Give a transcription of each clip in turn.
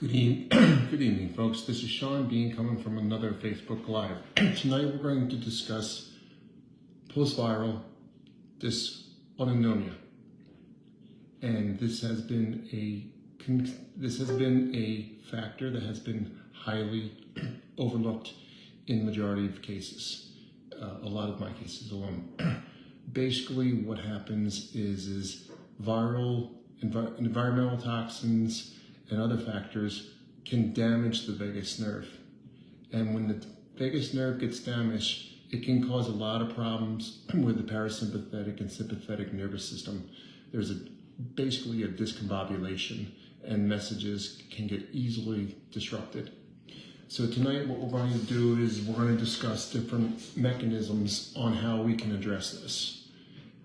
Good evening, folks. This is Shawn Bean coming from another Facebook Live. Tonight we're going to discuss post-viral dysautonomia, and this has been a factor that has been highly overlooked in the majority of cases. A lot of my cases alone. Basically, what happens is environmental toxins and other factors can damage the vagus nerve. And when the vagus nerve gets damaged, it can cause a lot of problems with the parasympathetic and sympathetic nervous system. There's basically a discombobulation, and messages can get easily disrupted. So tonight what we're going to do is we're going to discuss different mechanisms on how we can address this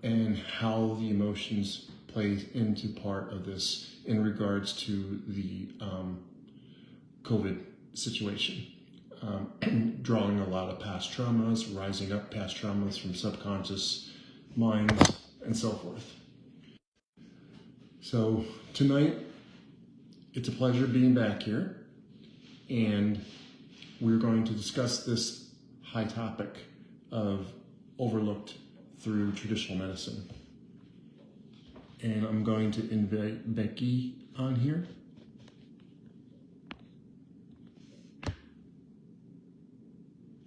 and how the emotions play into part of this in regards to the COVID situation. Drawing a lot of past traumas, rising up past traumas from subconscious minds, and so forth. So tonight, it's a pleasure being back here, and we're going to discuss this high topic of overlooked through traditional medicine. And I'm going to invite Becki on here.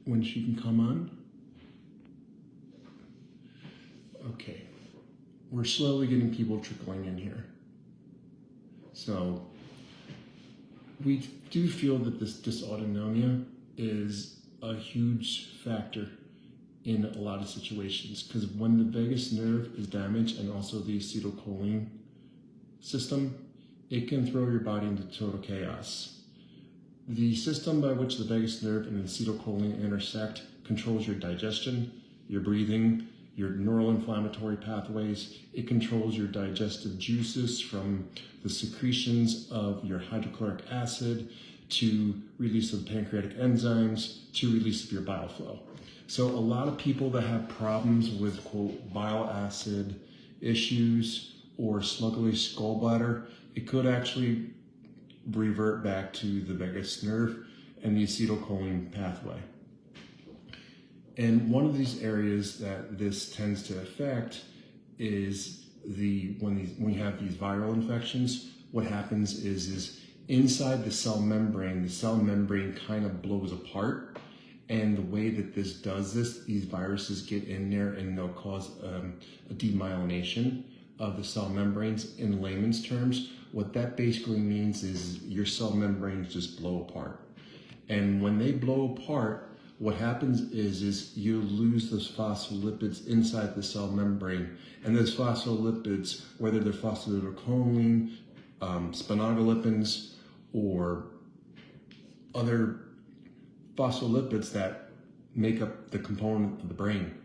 When she can come on. Okay. We're slowly getting people trickling in here. So we do feel that this dysautonomia is a huge factor in a lot of situations, because when the vagus nerve is damaged and also the acetylcholine system, it can throw your body into total chaos. The system by which the vagus nerve and the acetylcholine intersect controls your digestion, your breathing, your neuroinflammatory pathways. It controls your digestive juices, from the secretions of your hydrochloric acid to release of pancreatic enzymes to release of your bile flow. So a lot of people that have problems with, quote, bile acid issues or sluggish gallbladder, it could actually revert back to the vagus nerve and the acetylcholine pathway. And one of these areas that this tends to affect is when you have these viral infections. What happens is inside the cell membrane kind of blows apart. And the way that this does this, these viruses get in there and they'll cause a demyelination of the cell membranes. In layman's terms, what that basically means is your cell membranes just blow apart. And when they blow apart, what happens is you lose those phospholipids inside the cell membrane. And those phospholipids, whether they're phosphatidylcholine, sphingolipins, or other phospholipids that make up the component of the brain.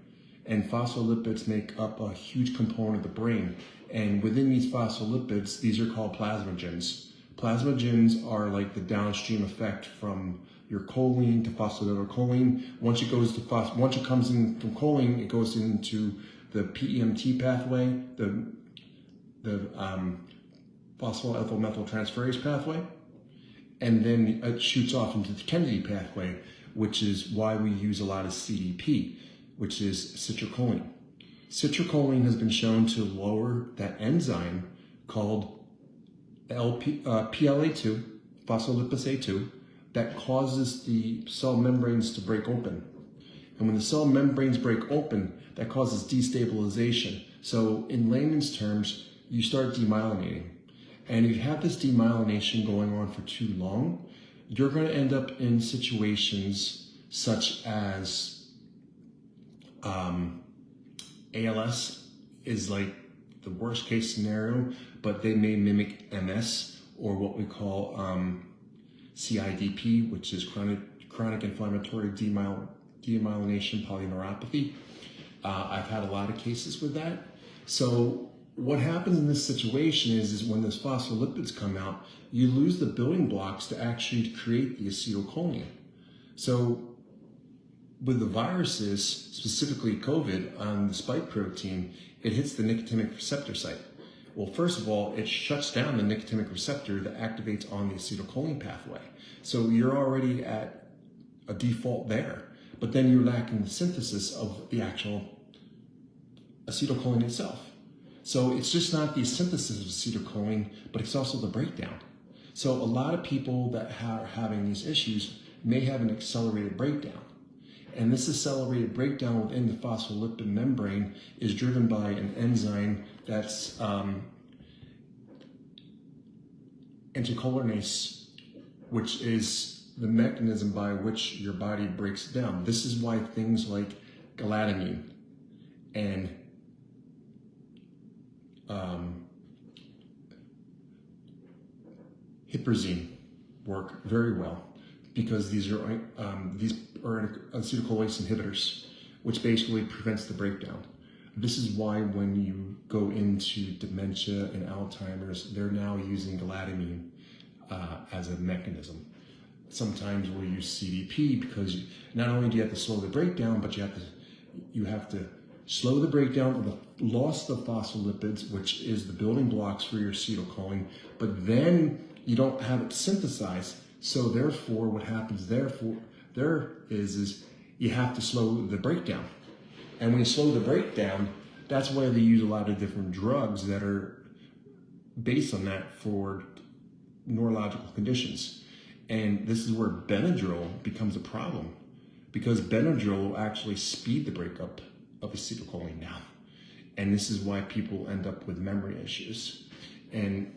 And phospholipids make up a huge component of the brain. And within these phospholipids, these are called plasmagens. Plasmagens are like the downstream effect from your choline to phosphatidylcholine. Once it comes in from choline, it goes into the PEMT pathway, the phosphoethyl methyltransferase pathway. And then it shoots off into the Kennedy pathway, which is why we use a lot of CDP, which is citrulloline. Citrulloline has been shown to lower that enzyme called PLA2, phospholipase A2, that causes the cell membranes to break open. And when the cell membranes break open, that causes destabilization. So in layman's terms, you start demyelinating. And if you have this demyelination going on for too long, you're going to end up in situations such as ALS is like the worst case scenario, but they may mimic MS, or what we call CIDP, which is chronic inflammatory demyelination polyneuropathy. I've had a lot of cases with that. So what happens in this situation is when those phospholipids come out, you lose the building blocks to actually create the acetylcholine. So with the viruses, specifically COVID, on the spike protein, it hits the nicotinic receptor site. Well, first of all, it shuts down the nicotinic receptor that activates on the acetylcholine pathway. So you're already at a default there, but then you're lacking the synthesis of the actual acetylcholine itself. So it's just not the synthesis of acetylcholine, but it's also the breakdown. So a lot of people that are having these issues may have an accelerated breakdown. And this accelerated breakdown within the phospholipid membrane is driven by an enzyme that's anticholinesterase, which is the mechanism by which your body breaks it down. This is why things like galantamine and huperzine work very well, because these are acetylcholinase inhibitors, which basically prevents the breakdown. This is why when you go into dementia and Alzheimer's, they're now using galantamine as a mechanism. Sometimes we'll use CDP because not only do you have to slow the breakdown, but you have to slow the breakdown of the loss of the phospholipids, which is the building blocks for your acetylcholine, but then you don't have it synthesized. So therefore, what happens is you have to slow the breakdown. And when you slow the breakdown, that's why they use a lot of different drugs that are based on that for neurological conditions. And this is where Benadryl becomes a problem, because Benadryl will actually speed the breakup of acetylcholine down. And this is why people end up with memory issues. And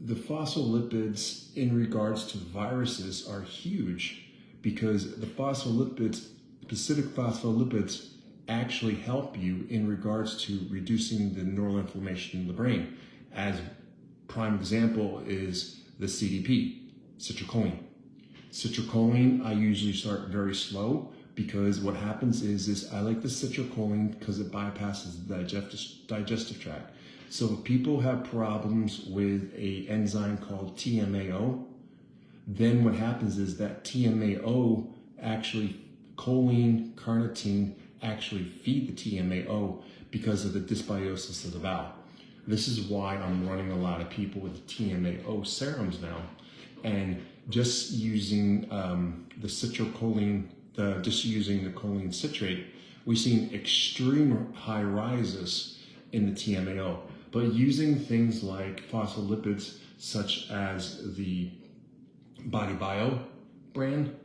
the phospholipids in regards to viruses are huge, because the phospholipids, specific phospholipids, actually help you in regards to reducing the neural inflammation in the brain. As prime example is the CDP, citrulloline. Citrulloline, I usually start very slow, because what happens is I like the citrulloline because it bypasses the digestive tract. So if people have problems with an enzyme called TMAO, then what happens is that TMAO actually, choline, carnitine, actually feed the TMAO because of the dysbiosis of the bowel. This is why I'm running a lot of people with TMAO serums now, and just using the citrulloline, just using the choline citrate, we've seen extreme high rises in the TMAO. But using things like phospholipids, such as the Body Bio brand,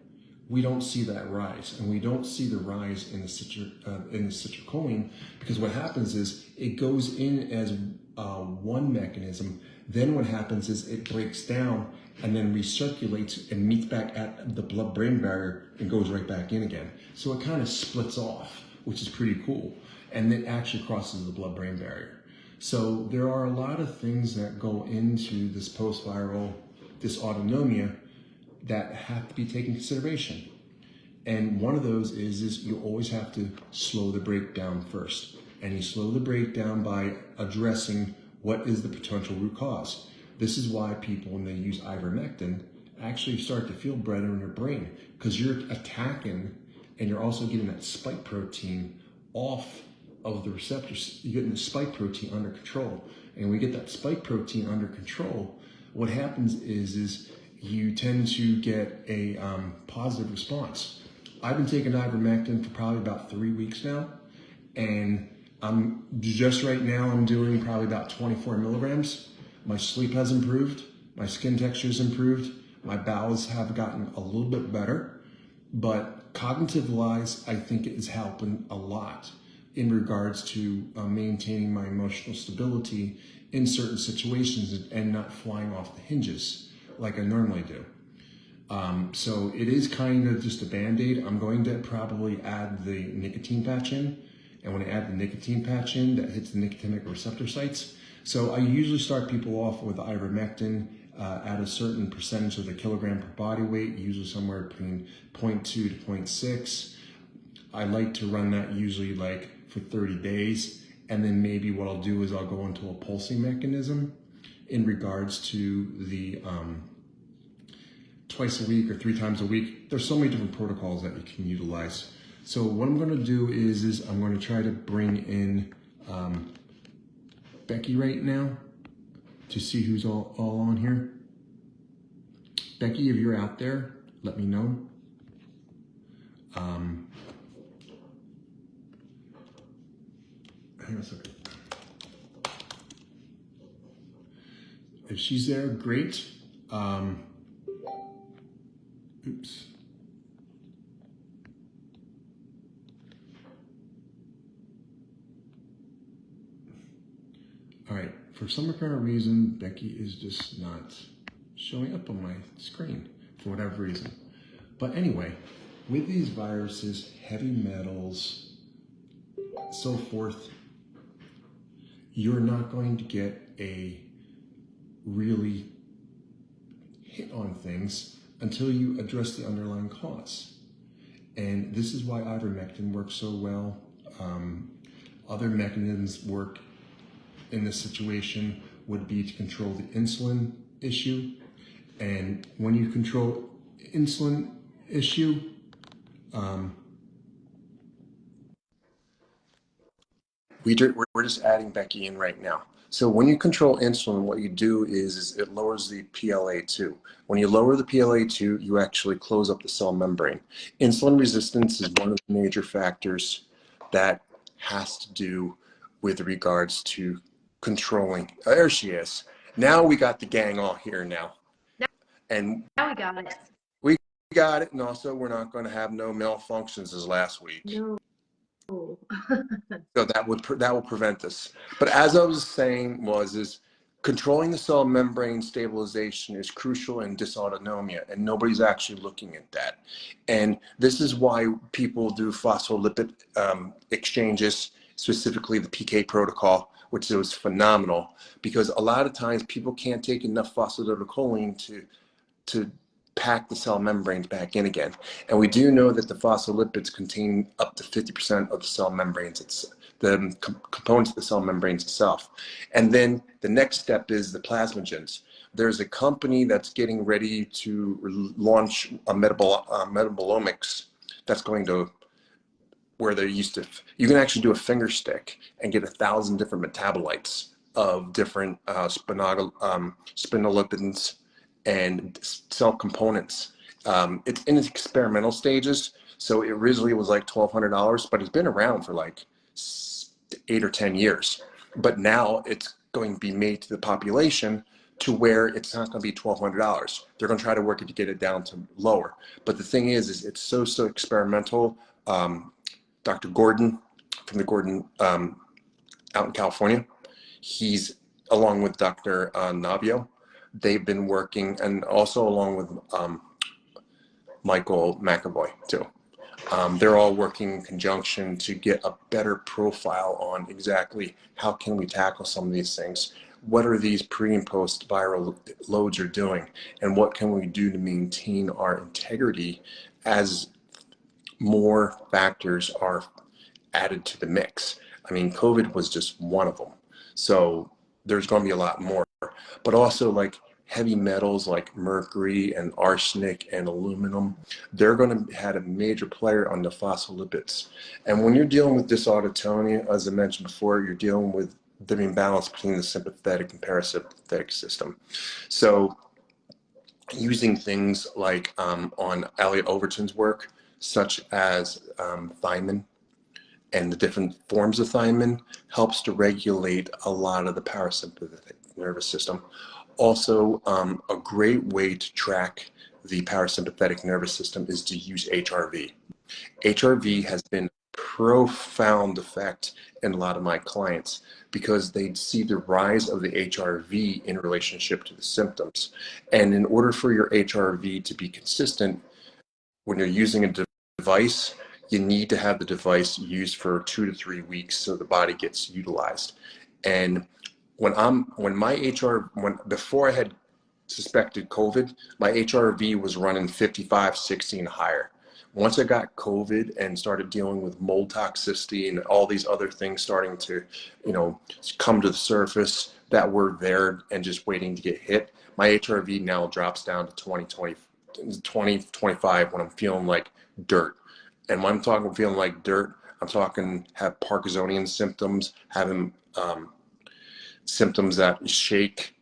we don't see that rise, and we don't see the rise in the citrulloline, because what happens is it goes in as one mechanism. Then what happens is it breaks down and then recirculates and meets back at the blood-brain barrier and goes right back in again. So it kind of splits off, which is pretty cool, and then actually crosses the blood-brain barrier. So there are a lot of things that go into this post-viral dysautonomia that have to be taken into consideration. And one of those is you always have to slow the breakdown first. And you slow the breakdown by addressing what is the potential root cause. This is why people, when they use ivermectin, actually start to feel better in their brain, because you're attacking and you're also getting that spike protein off of the receptors. You're getting the spike protein under control. And when we get that spike protein under control, what happens is you tend to get a positive response. I've been taking ivermectin for probably about 3 weeks now, and I'm doing probably about 24 milligrams. My sleep has improved, my skin texture has improved, my bowels have gotten a little bit better, but cognitive-wise, I think it is helping a lot in regards to maintaining my emotional stability in certain situations and not flying off the hinges like I normally do. So it is kind of just a Band-Aid. I'm going to probably add the nicotine patch in. And when I add the nicotine patch in, that hits the nicotinic receptor sites. So I usually start people off with ivermectin at a certain percentage of the kilogram per body weight, usually somewhere between 0.2 to 0.6. I like to run that usually like for 30 days. And then maybe what I'll do is I'll go into a pulsing mechanism in regards to the twice a week or 3 times a week. There's so many different protocols that you can utilize. So what I'm going to do is I'm going to try to bring in Becki right now, to see who's all on here. Becki, if you're out there, let me know. Hang on a second. If she's there, great. Oops. All right, for some apparent reason, Becki is just not showing up on my screen for whatever reason. But anyway, with these viruses, heavy metals, so forth, you're not going to get a really hit on things until you address the underlying cause. And this is why ivermectin works so well. Other mechanisms work in this situation would be to control the insulin issue. And when you control insulin issue, we're just adding Becki in right now. So when you control insulin, what you do is it lowers the PLA2. When you lower the PLA2, you actually close up the cell membrane. Insulin resistance is one of the major factors that has to do with regards to controlling. There she is. Now we got the gang all here now. And now we got it. We got it. And also we're not going to have no malfunctions as last week. No. So that will prevent this. But as I was saying is controlling the cell membrane stabilization is crucial in dysautonomia, and nobody's actually looking at that. And this is why people do phospholipid exchanges, specifically the PK protocol, which was phenomenal, because a lot of times people can't take enough phosphatidylcholine to pack the cell membranes back in again. And we do know that the phospholipids contain up to 50% of the cell membranes. It's the components of the cell membranes itself. And then the next step is the plasmogens. There's a company that's getting ready to launch a metabolomics that's going to, where they're used to, you can actually do a finger stick and get 1,000 different metabolites of different sphingolipids and cell components. It's in its experimental stages, so it originally was like $1,200, but it's been around for like 8 or 10 years. But now it's going to be made to the population to where it's not going to be $1,200. They're going to try to work it to get it down to lower. But the thing is it's so experimental. Dr. Gordon from the Gordon out in California, he's along with Dr. Navio. They've been working, and also along with Michael McAvoy too. They're all working in conjunction to get a better profile on exactly how can we tackle some of these things. What are these pre and post viral loads are doing, and what can we do to maintain our integrity as more factors are added to the mix. I mean, COVID was just one of them. So there's going to be a lot more, but also like heavy metals like mercury and arsenic and aluminum, they're going to have a major player on the phospholipids. And when you're dealing with dysautonomia, as I mentioned before, you're dealing with the imbalance between the sympathetic and parasympathetic system. So using things like on Elliot Overton's work, such as thiamine, and the different forms of thiamine helps to regulate a lot of the parasympathetic nervous system. Also, a great way to track the parasympathetic nervous system is to use HRV. HRV has been a profound effect in a lot of my clients because they see the rise of the HRV in relationship to the symptoms. And in order for your HRV to be consistent, when you're using a device, you need to have the device used for 2 to 3 weeks so the body gets utilized. And before I had suspected COVID, my HRV was running 55, 60 and higher. Once I got COVID and started dealing with mold toxicity and all these other things starting to, come to the surface that were there and just waiting to get hit, my HRV now drops down to 20, 25 when I'm feeling like dirt. And when I'm talking feeling like dirt, I'm talking have Parkinsonian symptoms, having symptoms that shake,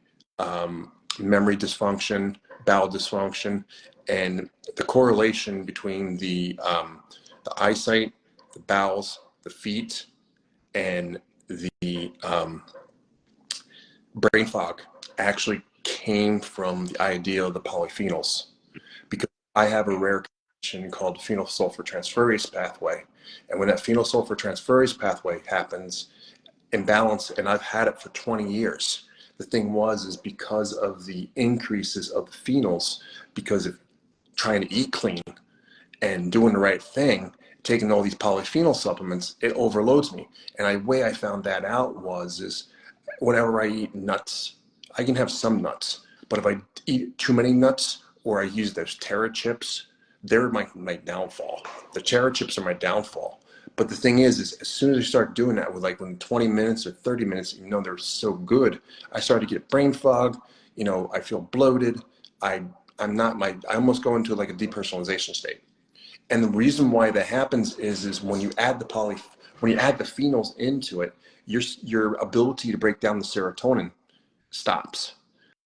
memory dysfunction, bowel dysfunction, and the correlation between the eyesight, the bowels, the feet, and the brain fog actually came from the idea of the polyphenols. Because I have a rare condition called phenylsulfotransferase pathway. And when that phenylsulfotransferase pathway happens, imbalance, and I've had it for 20 years. The thing is because of the increases of the phenols, because of trying to eat clean and doing the right thing, taking all these polyphenol supplements, it overloads me. And the way I found that out is whenever I eat nuts, I can have some nuts, but if I eat too many nuts or I use those Terra chips, they're my downfall. The Terra chips are my downfall. But the thing is as soon as I start doing that with within 20 minutes or 30 minutes, even though they're so good, I start to get brain fog. I feel bloated. I almost go into a depersonalization state. And the reason why that happens is when you add the phenols into it, your ability to break down the serotonin stops.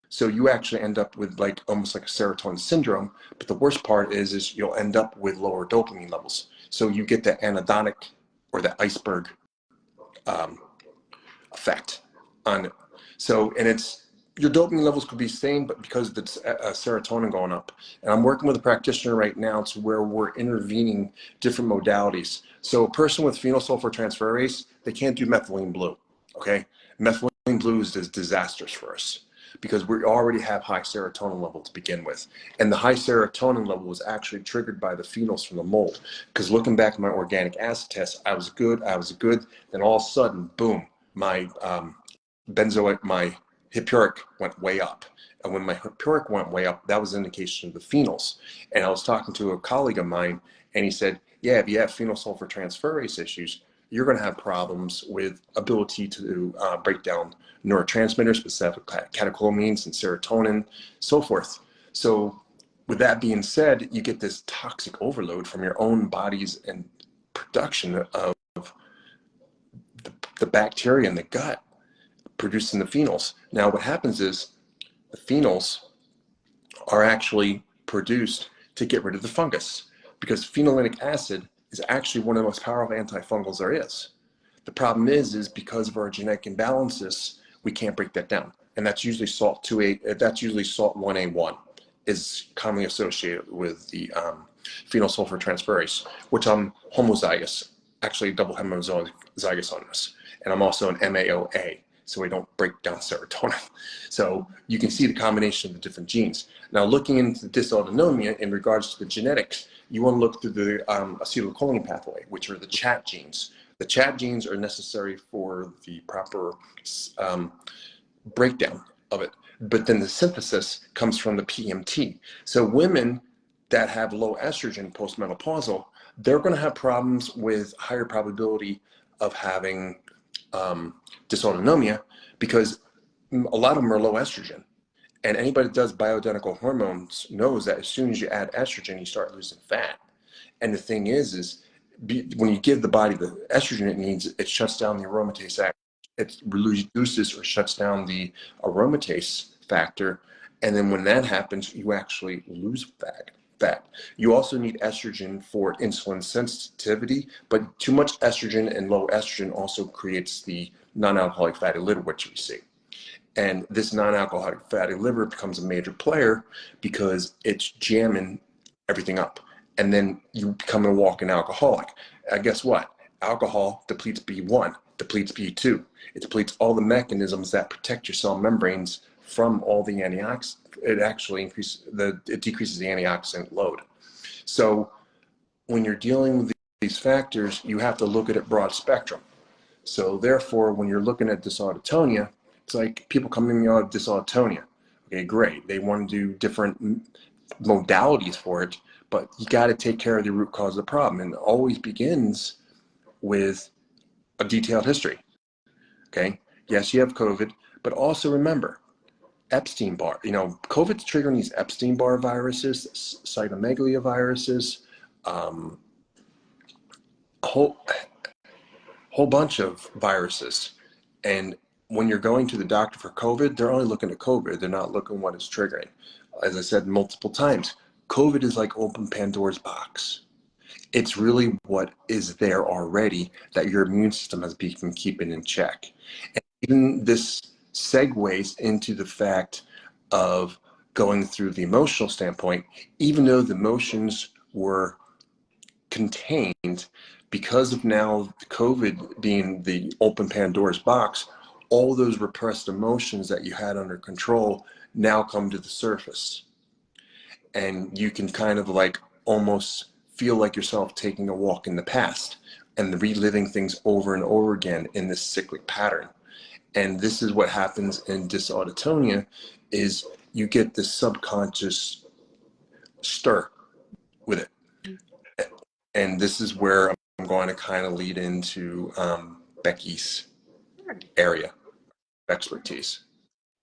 So you actually end up with almost like a serotonin syndrome. But the worst part is you'll end up with lower dopamine levels. So you get the anhedonic or the iceberg effect on it. So, and your dopamine levels could be same, but because of the serotonin going up. And I'm working with a practitioner right now to where we're intervening different modalities. So a person with phenylsulfotransferase, they can't do methylene blue, okay? Methylene blue is disastrous for us because we already have high serotonin level to begin with. And the high serotonin level was actually triggered by the phenols from the mold. Because looking back at my organic acid test, I was good. Then all of a sudden, boom, my my hippuric went way up. And when my hippuric went way up, that was an indication of the phenols. And I was talking to a colleague of mine, and he said, yeah, if you have phenylsulfotransferase issues, you're going to have problems with ability to break down neurotransmitters, specific catecholamines and serotonin, so forth. So with that being said, you get this toxic overload from your own body's and production of the bacteria in the gut producing the phenols. Now what happens is the phenols are actually produced to get rid of the fungus because phenolinic acid is actually one of the most powerful antifungals there is. The problem is because of our genetic imbalances, we can't break that down. And that's usually salt 2A, that's usually salt 1A1 is commonly associated with the phenylsulfotransferase, which I'm homozygous, actually double homozygous on this. And I'm also an MAOA, so we don't break down serotonin. So you can see the combination of the different genes. Now looking into dysautonomia in regards to the genetics, you want to look through the acetylcholine pathway, which are the chat genes. The chat genes are necessary for the proper breakdown of it. But then the synthesis comes from the PMT. So women that have low estrogen postmenopausal, they're going to have problems with higher probability of having dysautonomia because a lot of them are low estrogen. And anybody that does bioidentical hormones knows that as soon as you add estrogen, you start losing fat. And the thing is when you give the body the estrogen it needs, it shuts down the aromatase act. It reduces or shuts down the aromatase factor. And then when that happens, you actually lose fat. You also need estrogen for insulin sensitivity, but too much estrogen and low estrogen also creates the non-alcoholic fatty liver, which we see. And this non-alcoholic fatty liver becomes a major player because it's jamming everything up. And then you become a walking alcoholic. Guess what? Alcohol depletes B1, depletes B2. It depletes all the mechanisms that protect your cell membranes from all the antioxidants. It actually decreases the antioxidant load. So when you're dealing with these factors, you have to look at it broad spectrum. So therefore, when you're looking at dysautonomia, it's like people coming out of dysautonomia. Okay, great. They want to do different modalities for it, but you got to take care of the root cause of the problem. And it always begins with a detailed history. Okay, yes, you have COVID, but also remember, Epstein-Barr, COVID's triggering these Epstein-Barr viruses, cytomegalovirus viruses, a whole bunch of viruses. And when you're going to the doctor for COVID, they're only looking at COVID. They're not looking what is triggering. As I said multiple times, COVID is like open Pandora's box. It's really what is there already that your immune system has been keeping in check. And even this segues into the fact of going through the emotional standpoint, even though the emotions were contained, because of now COVID being the open Pandora's box, all those repressed emotions that you had under control now come to the surface. And you can kind of like almost feel like yourself taking a walk in the past and reliving things over and over again in this cyclic pattern. And this is what happens in dysautonomia, is you get this subconscious stir with it. And this is where I'm going to kind of lead into Becki's Sure. area of expertise.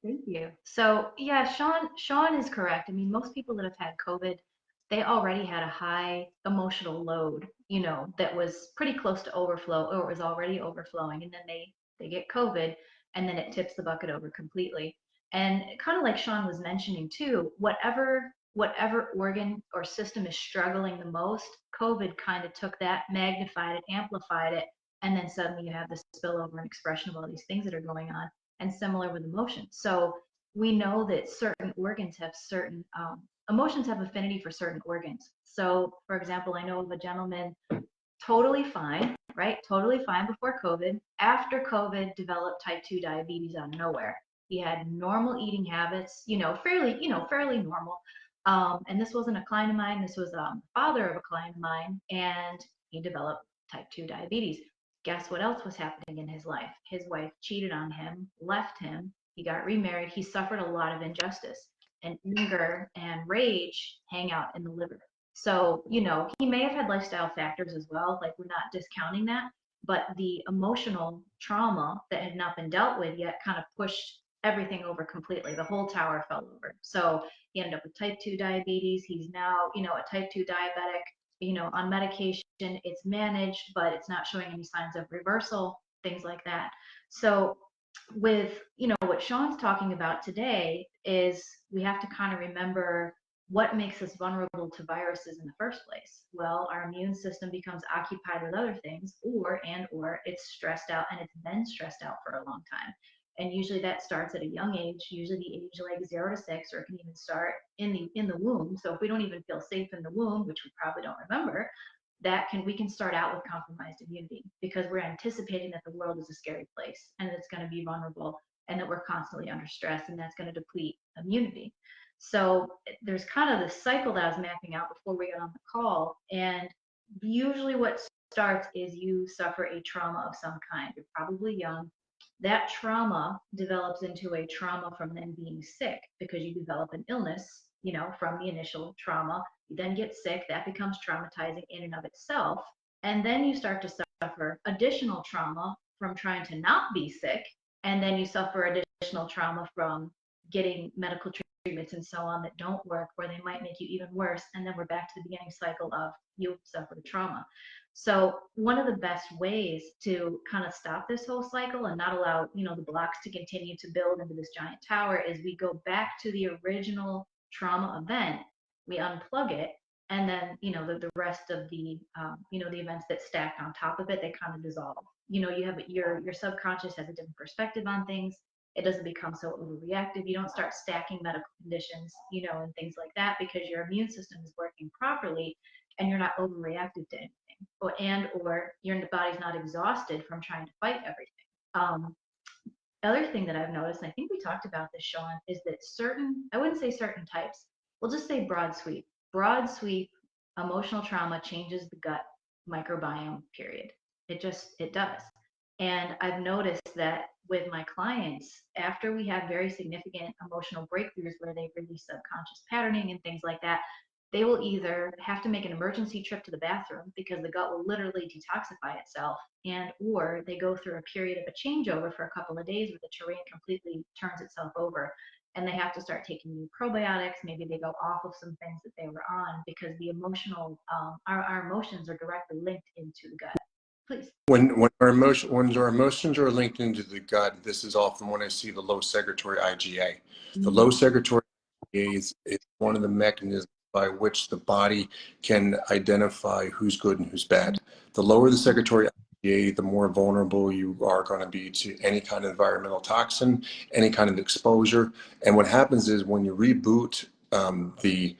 Thank you. So yeah, Shawn is correct. I mean, most people that have had COVID, they already had a high emotional load, that was pretty close to overflow or it was already overflowing, and then they get COVID, and then it tips the bucket over completely. And kind of like Shawn was mentioning too, whatever organ or system is struggling the most, COVID kind of took that, magnified it, amplified it, and then suddenly you have this spillover and expression of all these things that are going on, and similar with emotions. So we know that certain organs have certain emotions have affinity for certain organs. So, for example, I know of a gentleman totally fine, right? Totally fine before COVID. After COVID, developed type 2 diabetes out of nowhere. He had normal eating habits, fairly normal. And this wasn't a client of mine. This was the father of a client of mine, and he developed type 2 diabetes. Guess what else was happening in his life? His wife cheated on him, left him. He got remarried. He suffered a lot of injustice, and anger and rage hang out in the liver. So, he may have had lifestyle factors as well, like we're not discounting that, but the emotional trauma that had not been dealt with yet kind of pushed everything over completely. The whole tower fell over. So he ended up with type 2 diabetes. He's now, a type 2 diabetic, on medication. It's managed, but it's not showing any signs of reversal, things like that. So with, what Shawn's talking about today is we have to kind of remember what makes us vulnerable to viruses in the first place. Well, our immune system becomes occupied with other things, or it's stressed out, and it's been stressed out for a long time. And usually that starts at a young age, usually the age like 0 to 6, or it can even start in the womb. So if we don't even feel safe in the womb, which we probably don't remember, we can start out with compromised immunity because we're anticipating that the world is a scary place and it's going to be vulnerable, and that we're constantly under stress, and that's going to deplete immunity. So there's kind of this cycle that I was mapping out before we got on the call. And usually what starts is you suffer a trauma of some kind. You're probably young. That trauma develops into a trauma from then being sick because you develop an illness, from the initial trauma. You then get sick. That becomes traumatizing in and of itself. And then you start to suffer additional trauma from trying to not be sick. And then you suffer additional trauma from getting medical treatments and so on that don't work, where they might make you even worse. And then we're back to the beginning cycle of you suffered trauma. So one of the best ways to kind of stop this whole cycle and not allow, the blocks to continue to build into this giant tower is we go back to the original trauma event, we unplug it, and then, the rest of the events that stack on top of it, they kind of dissolve. You have your subconscious has a different perspective on things. It doesn't become so overreactive. You don't start stacking medical conditions, and things like that, because your immune system is working properly and you're not overreactive to anything. Or your body's not exhausted from trying to fight everything. Other thing that I've noticed, and I think we talked about this, Shawn, is that I wouldn't say certain types, we'll just say broad sweep. Broad sweep emotional trauma changes the gut microbiome, period. It does. And I've noticed that with my clients, after we have very significant emotional breakthroughs where they release subconscious patterning and things like that, they will either have to make an emergency trip to the bathroom because the gut will literally detoxify itself, and or they go through a period of a changeover for a couple of days where the terrain completely turns itself over, and they have to start taking new probiotics. Maybe they go off of some things that they were on because the emotional our emotions are directly linked into the gut. Please. when our emotions are linked into the gut, this is often when I see the low secretory IgA. The low Mm-hmm. secretory IgA is one of the mechanisms by which the body can identify who's good and who's bad. The lower the secretory IgA, the more vulnerable you are going to be to any kind of environmental toxin, any kind of exposure. And what happens is when you reboot the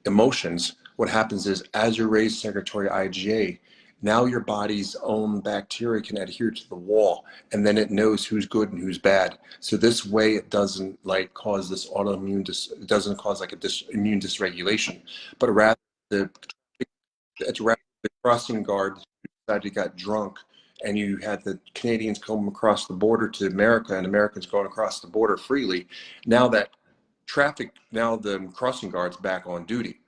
emotions, what happens is as you raise secretory IgA, now your body's own bacteria can adhere to the wall, and then it knows who's good and who's bad. So this way it doesn't like cause this it doesn't cause like a immune dysregulation, but rather the it's rather the crossing guard decided you got drunk and you had the Canadians come across the border to America and Americans going across the border freely. Now that now the crossing guard's back on duty.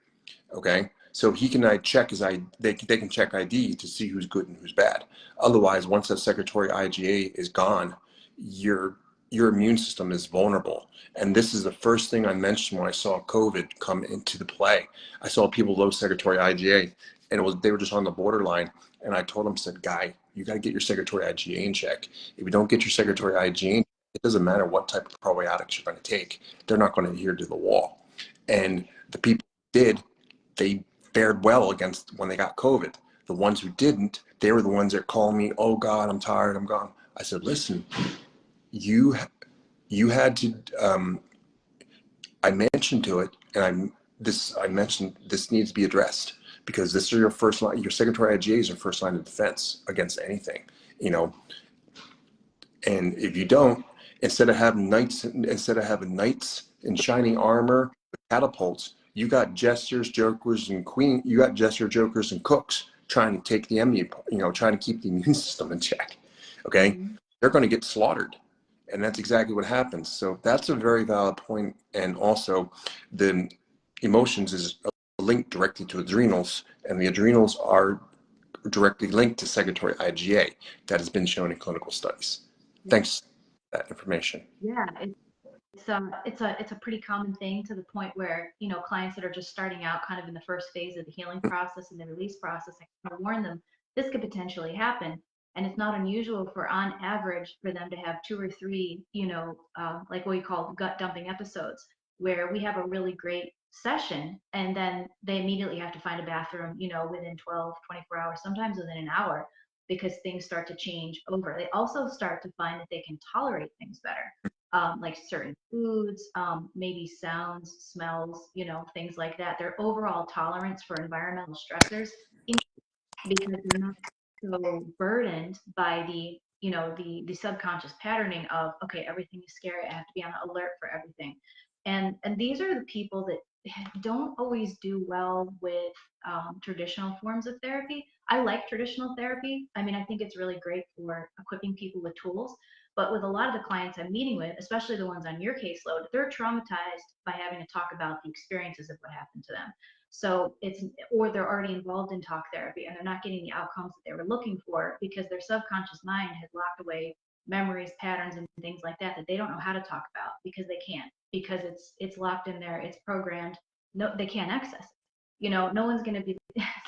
Okay, so he can check his they can check ID to see who's good and who's bad. Otherwise, once that secretory IgA is gone, your your immune system is vulnerable. And this is the first thing I mentioned when I saw COVID come into the play. I saw people low secretory IgA, and they were just on the borderline. And I told them, said, Guy, you got to get your secretory IgA in check. If you don't get your secretory IgA, it doesn't matter what type of probiotics you're going to take. They're not going to adhere to the wall. And the people who did, they fared well against when they got COVID. The ones who didn't, they were the ones that called me, oh God, I'm tired, I'm gone. I said, listen, you you had to I mentioned to it, and I mentioned this needs to be addressed because this is your first line. Your secondary IgA is your first line of defense against anything, you know. And if you don't, instead of having knights in shining armor with catapults, you got jesters, jokers, and you got jester, jokers, and cooks trying to take the immune, trying to keep the immune system in check. Okay, Mm-hmm. they're going to get slaughtered, and that's exactly what happens. So that's a very valid point. And also, the emotions is linked directly to adrenals, and the adrenals are directly linked to secretory IgA. That has been shown in clinical studies. Yeah. Thanks for that information. Yeah. It's a pretty common thing to the point where, clients that are just starting out kind of in the first phase of the healing process and the release process, I kind of warn them this could potentially happen. And it's not unusual for, on average, for them to have two or three, like what we call gut dumping episodes, where we have a really great session and then they immediately have to find a bathroom, within 12, 24 hours, sometimes within an hour, because things start to change over. They also start to find that they can tolerate things better, like certain foods, maybe sounds, smells, things like that. Their overall tolerance for environmental stressors, because they're not so burdened by the subconscious patterning of, okay, everything is scary, I have to be on alert for everything. And these are the people that don't always do well with traditional forms of therapy. I like traditional therapy. I mean, I think it's really great for equipping people with tools. But with a lot of the clients I'm meeting with, especially the ones on your caseload, they're traumatized by having to talk about the experiences of what happened to them. So or they're already involved in talk therapy and they're not getting the outcomes that they were looking for because their subconscious mind has locked away memories, patterns, and things like that they don't know how to talk about because they can't, because it's locked in there, it's programmed. No, they can't access it. No one's gonna be,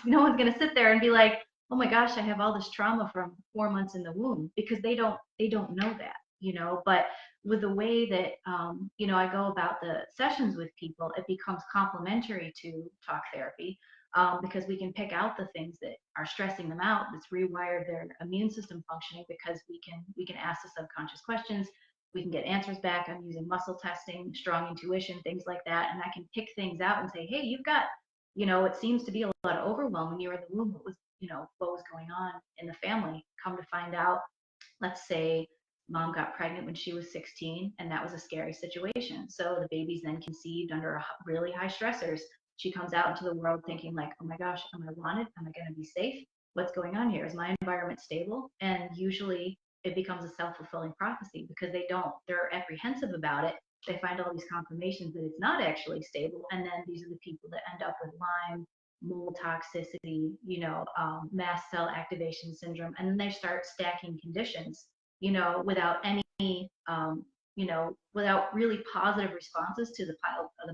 no one's gonna sit there and be like, oh my gosh, I have all this trauma from 4 months in the womb, because they don't know that. But with the way that I go about the sessions with people, it becomes complementary to talk therapy, because we can pick out the things that are stressing them out, that's rewired their immune system functioning, because we can ask the subconscious questions, we can get answers back. I'm using muscle testing, strong intuition, things like that, and I can pick things out and say, hey, you've got, it seems to be a lot of overwhelm when you were in the womb. What was going on in the family? Come to find out, let's say mom got pregnant when she was 16 and that was a scary situation, so the baby's then conceived under really high stressors. She comes out into the world thinking like, oh my gosh, am I wanted, am I going to be safe, what's going on here, is my environment stable? And usually it becomes a self-fulfilling prophecy, because they're apprehensive about it. They find all these confirmations that it's not actually stable, and then these are the people that end up with Lyme, mold toxicity, mast cell activation syndrome, and then they start stacking conditions, without any, without really positive responses to the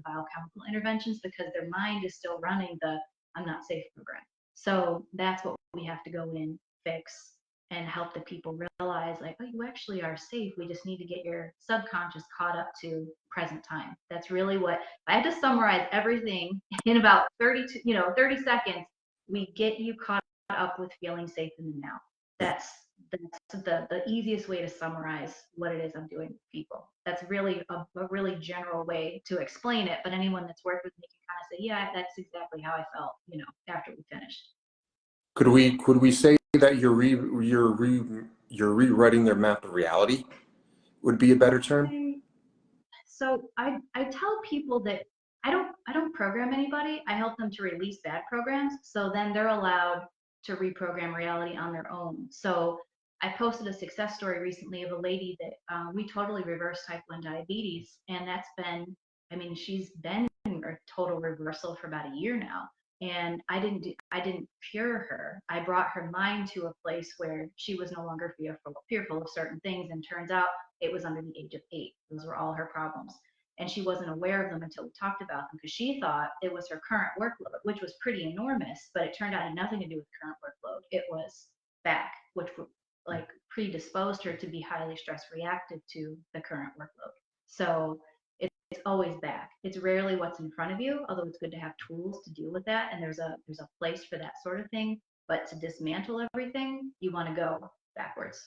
biochemical interventions, because their mind is still running the "I'm not safe" program. So that's what we have to go in, fix, and help the people realize like, oh, you actually are safe. We just need to get your subconscious caught up to present time. That's really what I had to summarize everything in about 30 seconds. We get you caught up with feeling safe in the now. That's the easiest way to summarize what it is I'm doing with people. That's really a really general way to explain it, but anyone that's worked with me can kind of say, yeah, that's exactly how I felt, after we finished. Could we say that you're rewriting their map of reality? Would be a better term. So I tell people that I don't program anybody. I help them to release bad programs, so then they're allowed to reprogram reality on their own. So I posted a success story recently of a lady that we totally reversed type 1 diabetes, and that's been, I mean, she's been in a total reversal for about a year now. And I didn't cure her. I brought her mind to a place where she was no longer fearful of certain things, and turns out it was under the age of 8. Those were all her problems. And she wasn't aware of them until we talked about them, because she thought it was her current workload, which was pretty enormous, but it turned out it had nothing to do with current workload. It was back, which like predisposed her to be highly stress reactive to the current workload. So it's always back. It's rarely what's in front of you, although it's good to have tools to deal with that. And there's a place for that sort of thing. But to dismantle everything, you want to go backwards.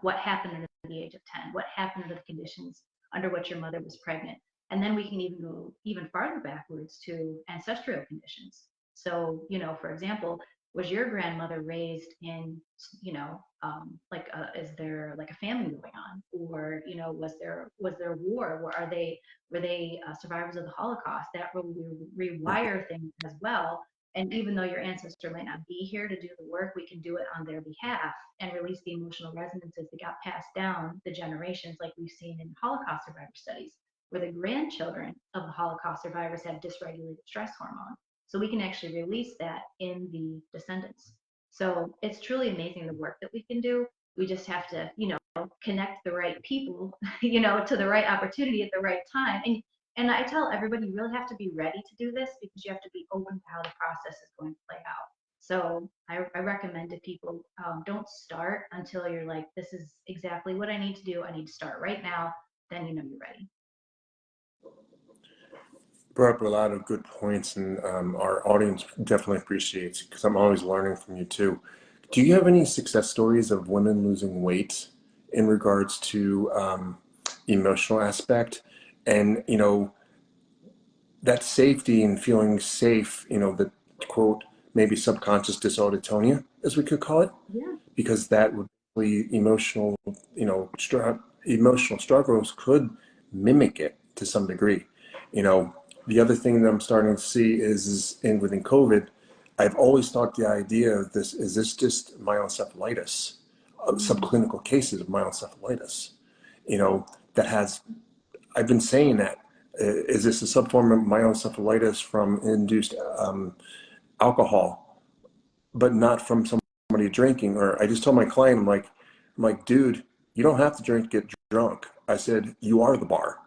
What happened under the age of 10? What happened under the conditions under which your mother was pregnant? And then we can even go even farther backwards to ancestral conditions. So, for example, was your grandmother raised in, is there like a famine going on, or was there war? Were they survivors of the Holocaust? That will rewire things as well. And even though your ancestor might not be here to do the work, we can do it on their behalf and release the emotional resonances that got passed down the generations, like we've seen in Holocaust survivor studies, where the grandchildren of the Holocaust survivors have dysregulated stress hormone. So we can actually release that in the descendants. So it's truly amazing the work that we can do. We just have to, connect the right people, to the right opportunity at the right time. And I tell everybody, you really have to be ready to do this, because you have to be open to how the process is going to play out. So I recommend to people, don't start until you're like, this is exactly what I need to do. I need to start right now. Then you're ready. Brought up a lot of good points, and our audience definitely appreciates, because I'm always learning from you too. Do you have any success stories of women losing weight in regards to emotional aspect, and that safety and feeling safe? The quote, maybe subconscious dysautonomia, as we could call it, Yeah. because that would be emotional. Emotional struggles could mimic it to some degree. You know, the other thing that I'm starting to see is within COVID, I've always thought the idea of this is this just myeloencephalitis, Mm. subclinical cases of myeloencephalitis. That has, I've been saying that. Is this a subform of myeloencephalitis from induced alcohol, but not from somebody drinking? Or I just told my client, I'm like, dude, you don't have to drink to get drunk. I said, you are the bar.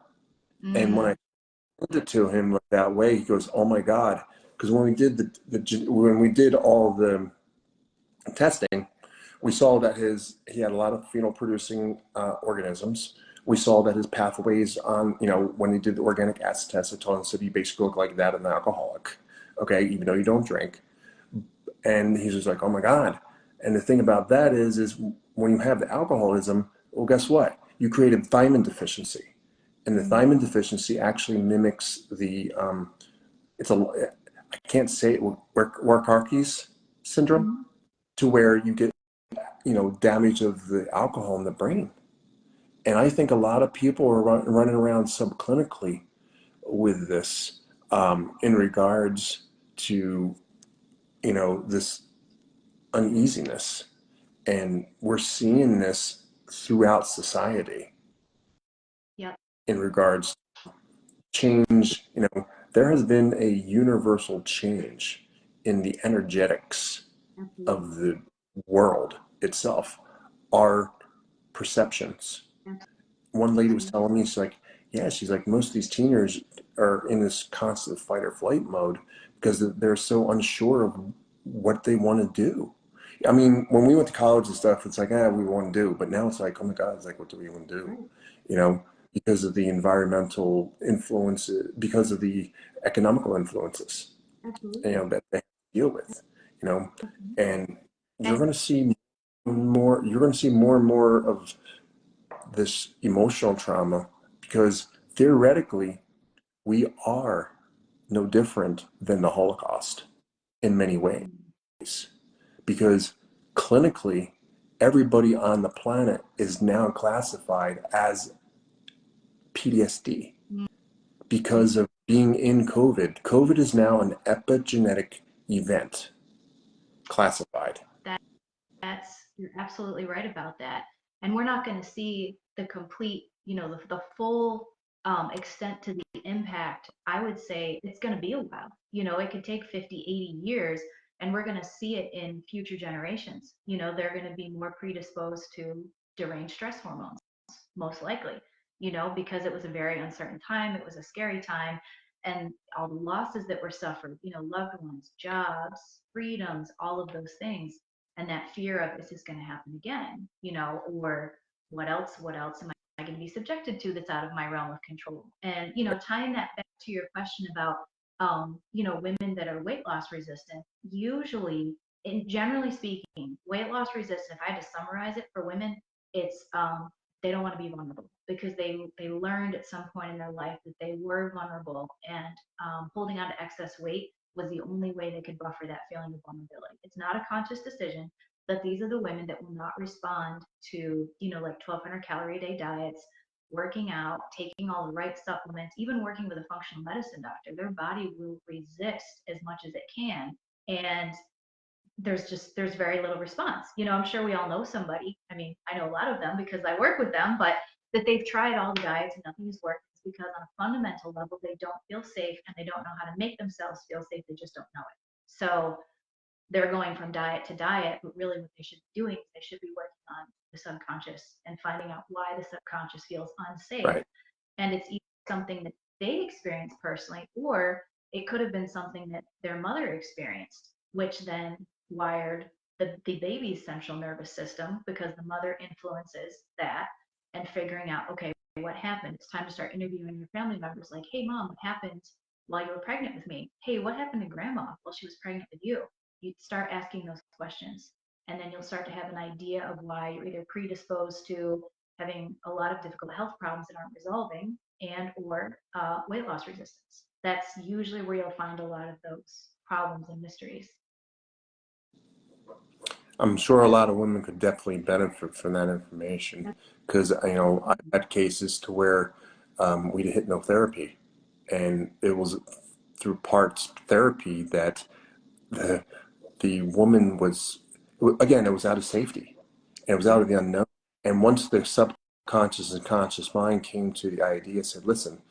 And when Mm. I it to him like that way, he goes, "Oh my God!" Because when we did when we did all the testing, we saw that he had a lot of phenol producing organisms. We saw that his pathways on, when he did the organic acid test, it told us that you basically look like that of an alcoholic. Okay, even though you don't drink. And he's just like, "Oh my God!" And the thing about that is when you have the alcoholism, well, guess what? You create a thiamine deficiency, and the Mm. thiamine deficiency actually mimics the I can't say it, Warkarkis syndrome, Mm. to where you get damage of the alcohol in the brain. And I think a lot of people are running around subclinically with this, in regards to this uneasiness, and we're seeing this throughout society Yep. in regards change. There has been a universal change in the energetics Absolutely. of the world itself, our perceptions. One lady was Absolutely. telling me, she's like, most of these teenagers are in this constant fight or flight mode because they're so unsure of what they want to do. I mean, when we went to college and stuff, it's like, we want to do. But now it's like, oh my God, it's like, what do we want to do? Right. You know, because of the environmental influences, because of the economical influences, Absolutely. that they have to deal with, you know, Mhm. and you're And going to see you're going to see more and more of this emotional trauma because theoretically, we are no different than the Holocaust in many ways because clinically, everybody on the planet is now classified as PTSD because of being in COVID. COVID is now an epigenetic event classified. you're absolutely right about that. And we're not going to see the complete, the full extent to the impact. I would say it's going to be a while. It could take 50, 80 years, and we're going to see it in future generations. They're going to be more predisposed to deranged stress hormones, most likely, because it was a very uncertain time. It was a scary time. And all the losses that were suffered, loved ones, jobs, freedoms, all of those things, and that fear of, is this going to happen again, or what else am I going to be subjected to that's out of my realm of control? And tying that back to your question about women that are weight loss resistant, usually, in generally speaking, weight loss resistant, if I had to summarize it for women, it's they don't want to be vulnerable because they learned at some point in their life that they were vulnerable, and holding on to excess weight was the only way they could buffer that feeling of vulnerability. It's not a conscious decision, but these are the women that will not respond to, like 1,200 calorie a day diets, working out, taking all the right supplements, even working with a functional medicine doctor. Their body will resist as much as it can. And there's very little response. I'm sure we all know somebody. I mean, I know a lot of them because I work with them, but that they've tried all the diets and nothing has worked. It's because on a fundamental level, they don't feel safe and they don't know how to make themselves feel safe. They just don't know it. So they're going from diet to diet, but really what they should be doing is they should be working on the subconscious and finding out why the subconscious feels unsafe. Right. And it's either something that they experienced personally, or it could have been something that their mother experienced, which then wired the baby's central nervous system because the mother influences that, and figuring out, okay, what happened? It's time to start interviewing your family members like, hey, mom, what happened while you were pregnant with me? Hey, what happened to grandma while she was pregnant with you? You start asking those questions, and then you'll start to have an idea of why you're either predisposed to having a lot of difficult health problems that aren't resolving, and or weight loss resistance. That's usually where you'll find a lot of those problems and mysteries. I'm sure a lot of women could definitely benefit from that information because I've had cases to where we did hypnotherapy, and it was through parts therapy that the the woman was again it was out of safety, and it was out Yeah. of the unknown. And once the subconscious and conscious mind came to the idea, said, "Listen,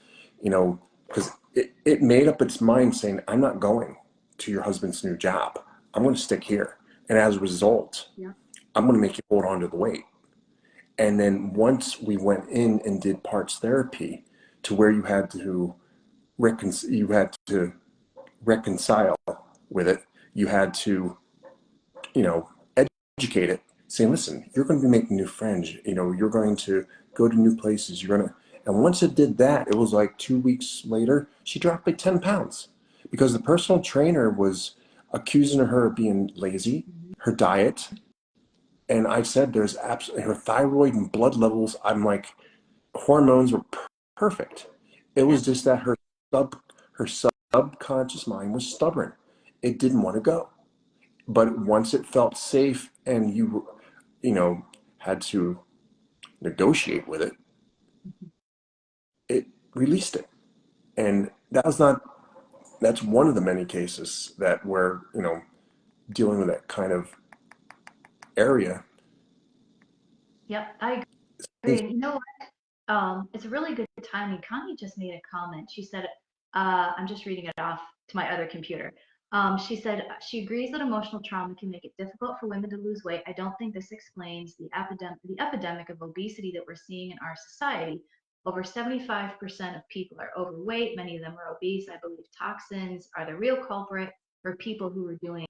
because it made up its mind saying, I'm not going to your husband's new job. I'm going to stick here, and as a result." Yeah. I'm going to make you hold on to the weight. And then once we went in and did parts therapy to where you had to reconcile with it, you had to, you know, educate it, saying, listen, you're going to be making new friends, you're going to go to new places, and once it did that, it was like 2 weeks later, she dropped like 10 pounds because the personal trainer was accusing her of being lazy, Mhm. her diet, and I said there's absolutely her thyroid and blood levels. I'm like, hormones were perfect. It Yeah. was just that her subconscious mind was stubborn. It didn't want to go. But once it felt safe and you had to negotiate with it, Mhm. it released it. And that's one of the many cases that we're, dealing with that kind of area. Yep, I agree. Is And it's a really good timing. Connie just made a comment. She said, I'm just reading it off to my other computer. She said she agrees that emotional trauma can make it difficult for women to lose weight. I don't think this explains the epidemic of obesity that we're seeing in our society. Over 75% of people are overweight. Many of them are obese. I believe toxins are the real culprit for people who are doing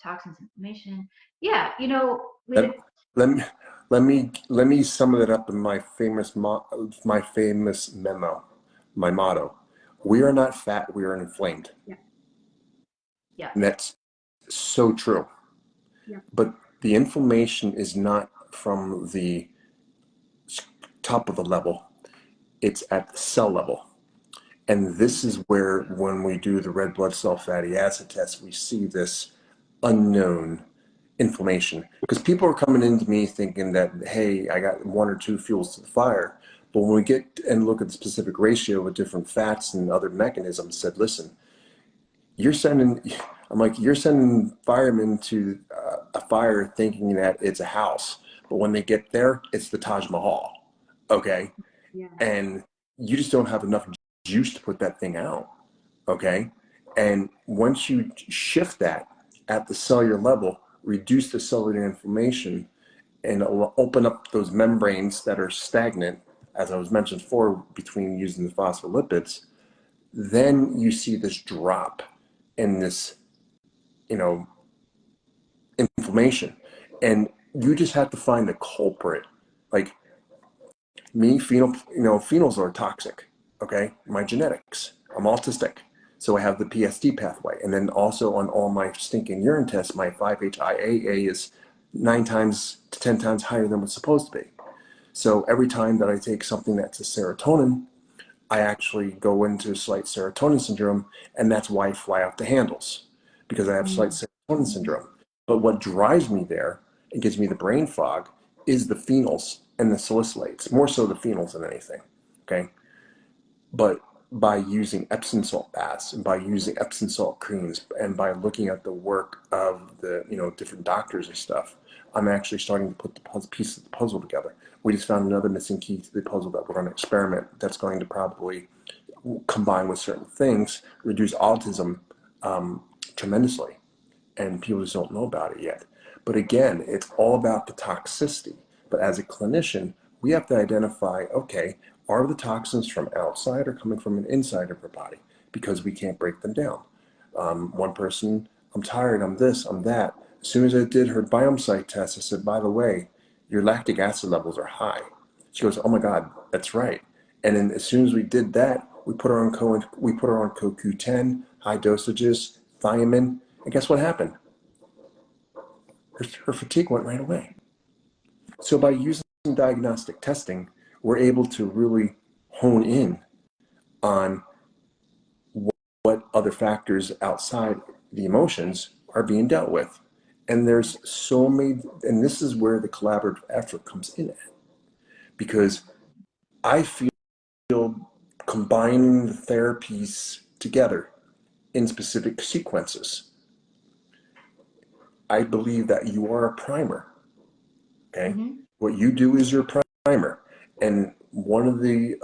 toxins, inflammation. Yeah, you know, Let, let me let me sum it up in my my famous memo, my motto. We are not fat, we are inflamed. yeah, yeah, And that's so true. yeah. But the inflammation is not from the top of the level, it's at the cell level. And this is where, when we do the red blood cell fatty acid test, we see this unknown inflammation. Because people are coming into me thinking that, hey, I got one or two fuels to the fire. But when we get and look at the specific ratio of different fats and other mechanisms, said, listen, you're sending, I'm like, you're sending firemen to a fire thinking that it's a house. But when they get there, it's the Taj Mahal. Okay. Yeah. And you just don't have enough juice to put that thing out. Okay. And once you shift that at the cellular level, reduce the cellular inflammation, and open up those membranes that are stagnant, as I was mentioned before, between using the phospholipids, then you see this drop in this, you know, inflammation. And you just have to find the culprit. Like me, phenols are toxic. Okay, my genetics. I'm autistic, so I have the PSD pathway, and then also on all my stinking urine tests, my 5-HIAA is 9 times to 10 times higher than what's supposed to be. So every time that I take something that's a serotonin, I actually go into slight serotonin syndrome, and that's why I fly off the handles, because I have slight Mm. serotonin syndrome. But what drives me there and gives me the brain fog is the phenols and the salicylates, more so the phenols than anything. Okay. But by using Epsom salt baths and by using Epsom salt creams and by looking at the work of the different doctors and stuff, I'm actually starting to put the pieces of the puzzle together. We just found another missing key to the puzzle that we're going to experiment that's going to probably combine with certain things, reduce autism tremendously. And people just don't know about it yet. But again, it's all about the toxicity. But as a clinician, we have to identify, okay, are the toxins from outside or coming from an inside of our body? Because we can't break them down. One person, I'm tired, I'm this, I'm that. As soon as I did her biome site test, I said, by the way, your lactic acid levels are high. She goes, oh my God, that's right. And then as soon as we did that, we put her on CoQ10, high dosages, thiamine, and guess what happened? Her fatigue went right away. So by using diagnostic testing, we're able to really hone in on what other factors outside the emotions are being dealt with. And there's so many, and this is where the collaborative effort comes in at. Because I feel combining the therapies together in specific sequences, I believe that you are a primer. Okay. Mm-hmm. What you do is your primer. And one of the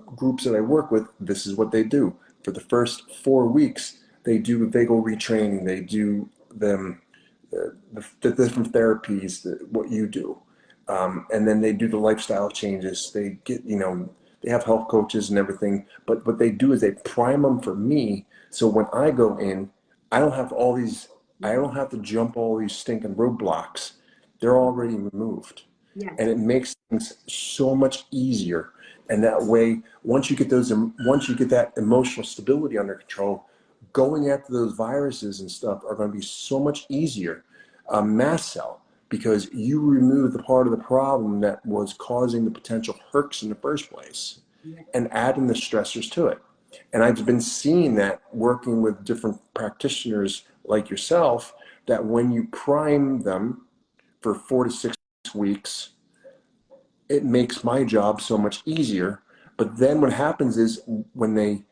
groups that I work with, this is what they do. For the first 4 weeks, they do vagal retraining. They do the different therapies, what you do. And then they do the lifestyle changes. They get, they have health coaches and everything. But what they do is they prime them for me. So when I go in, I don't have all these, I don't have to jump all these stinking roadblocks. They're already removed. Yes. And it makes things so much easier. And that way, once you get that emotional stability under control, going after those viruses and stuff are going to be so much easier. Mast cell, because you remove the part of the problem that was causing the potential hercs in the first place, Yes. and adding the stressors to it. And I've been seeing that working with different practitioners like yourself, that when you prime them for 4 to 6 weeks, it makes my job so much easier. But then what happens is when they,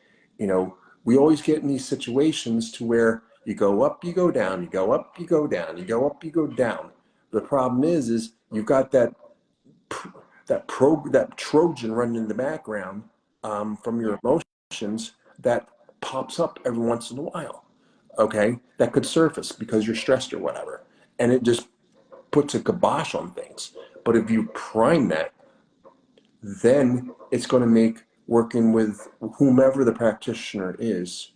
we always get in these situations to where you go up, you go down, you go up, you go down, you go up, you go down. The problem is you've got that Trojan running in the background from your emotions that pops up every once in a while. Okay, that could surface because you're stressed or whatever, and it just puts a kibosh on things. But if you prime that, then it's going to make working with whomever the practitioner is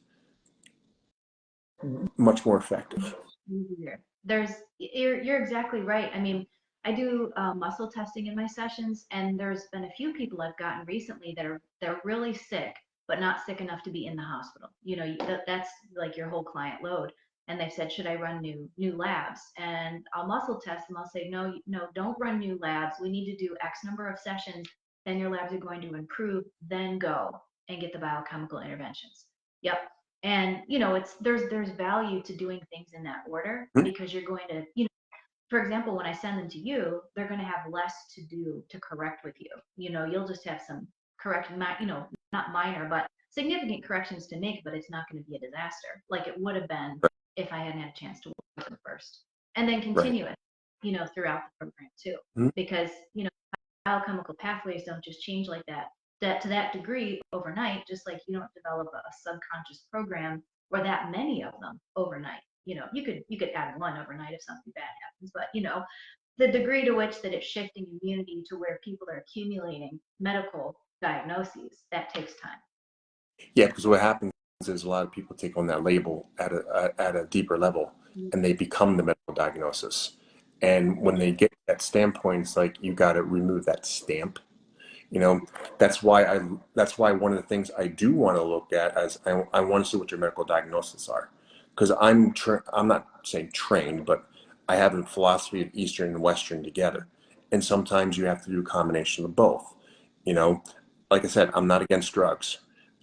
much more effective. Easier. You're exactly right. I mean, I do muscle testing in my sessions, and there's been a few people I've gotten recently that are they're really sick, but not sick enough to be in the hospital. You know, that's like your whole client load. And they've said, should I run new labs? And I'll muscle test them. I'll say, no, no, don't run new labs. We need to do X number of sessions. Then your labs are going to improve. Then go and get the biochemical interventions. Yep. And it's there's value to doing things in that order, Hmm? because you're going to, for example, when I send them to you, they're going to have less to do to correct with you. You'll just have some correct, not minor, but significant corrections to make, but it's not going to be a disaster like it would have been if I hadn't had a chance to work with them first. And then Right. continue it, throughout the program too, Hmm? because, biochemical pathways don't just change like that to that degree overnight, just like you don't develop a subconscious program or that many of them overnight. You could add one overnight if something bad happens, but the degree to which that it's shifting immunity to where people are accumulating medical diagnoses, that takes time. Yeah, because what happens is a lot of people take on that label at a deeper level, and they become the medical diagnosis. And when they get that standpoint, it's like you got to remove that stamp. You know, that's why one of the things I do want to look at as I want to see what your medical diagnoses are, because I'm not saying trained, but I have a philosophy of Eastern and Western together, and sometimes you have to do a combination of both. You know, like I said, I'm not against drugs.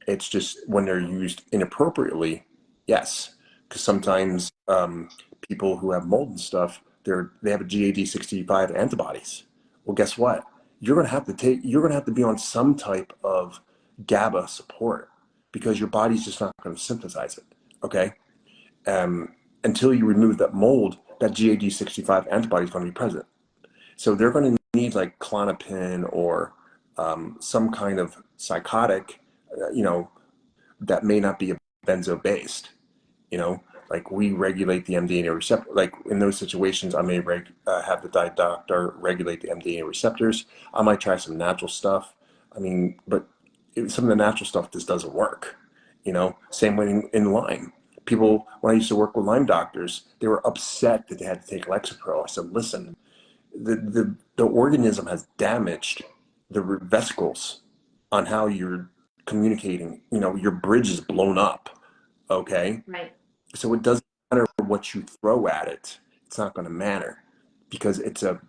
It's just when they're used inappropriately, yes, because sometimes people who have mold and stuff, they have a GAD65 antibodies. Well, guess what? You're gonna have to be on some type of GABA support because your body's just not going to synthesize it. Okay, until you remove that mold, that GAD65 antibody is going to be present. So they're going to need like Clonopin or some kind of psychotic, you know, that may not be benzo based. You know, like we regulate the MDMA receptor. Like in those situations, I may have the doctor regulate the MDMA receptors. I might try some natural stuff. I mean, but some of the natural stuff just doesn't work. You know, same way in Lyme. People, when I used to work with Lyme doctors, they were upset that they had to take Lexapro. I said, listen, the organism has damaged the vesicles on how you're communicating. You know, your bridge is blown up. Okay, Right. so it doesn't matter what you throw at it. It's not going to matter because it's a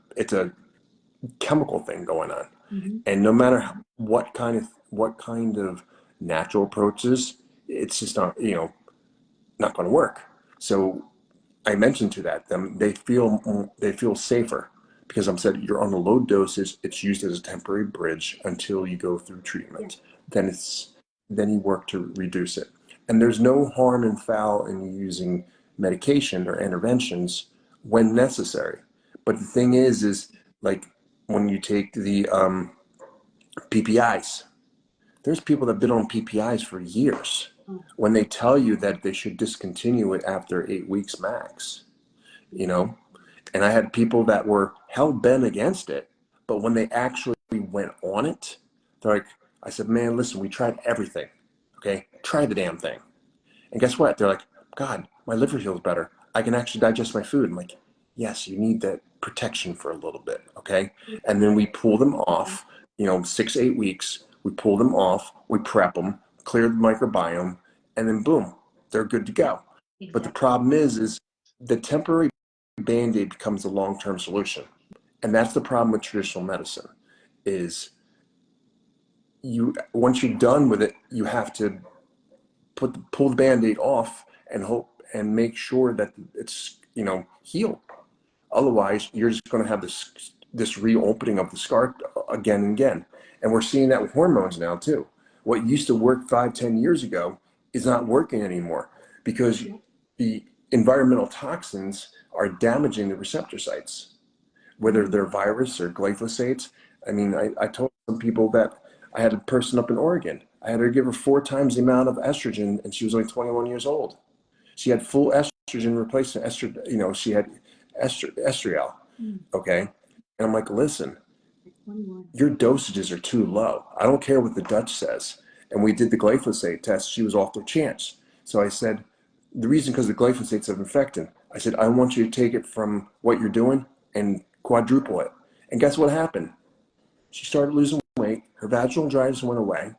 chemical thing going on. Mm-hmm. And no matter what kind of natural approaches, it's just not, not going to work. So I mentioned to them they feel safer because I'm said you're on a low dosage. It's used as a temporary bridge until you go through treatment. Then then you work to reduce it. And there's no harm and foul in using medication or interventions when necessary. But the thing is like when you take the PPIs, there's people that have been on PPIs for years. When they tell you that they should discontinue it after 8 weeks max, you know, and I had people that were hell bent against it, but when they actually went on it, they're like, I said, man, listen, we tried everything. Okay, try the damn thing. And guess what? They're like, God, my liver feels better. I can actually digest my food. I'm like, yes, you need that protection for a little bit. Okay. And then we pull them off, 6, 8 weeks. We pull them off, we prep them, clear the microbiome, and then boom, they're good to go. But the Exactly. problem is the temporary band-aid becomes a long-term solution. And that's the problem with traditional medicine is you once you're done with it, you have to pull the band-aid off and hope and make sure that it's healed. Otherwise you're just going to have this reopening of the scar again and again. And we're seeing that with hormones now too. What used to work 5, 10 years ago is not working anymore because the environmental toxins are damaging the receptor sites, whether they're virus or glyphosates. I mean, I told some people that I had a person up in Oregon. I had her give her 4 times the amount of estrogen, and she was only 21 years old. She had full estrogen replacement. She had estriol. Okay, and I'm like, listen, your dosages are too low. I don't care what the Dutch says. And we did the glyphosate test. She was off their chance. So I said, the reason because the glyphosate's an infectant. I said, I want you to take it from what you're doing and quadruple it. And guess what happened? She started losing weight. Her vaginal dryness went away.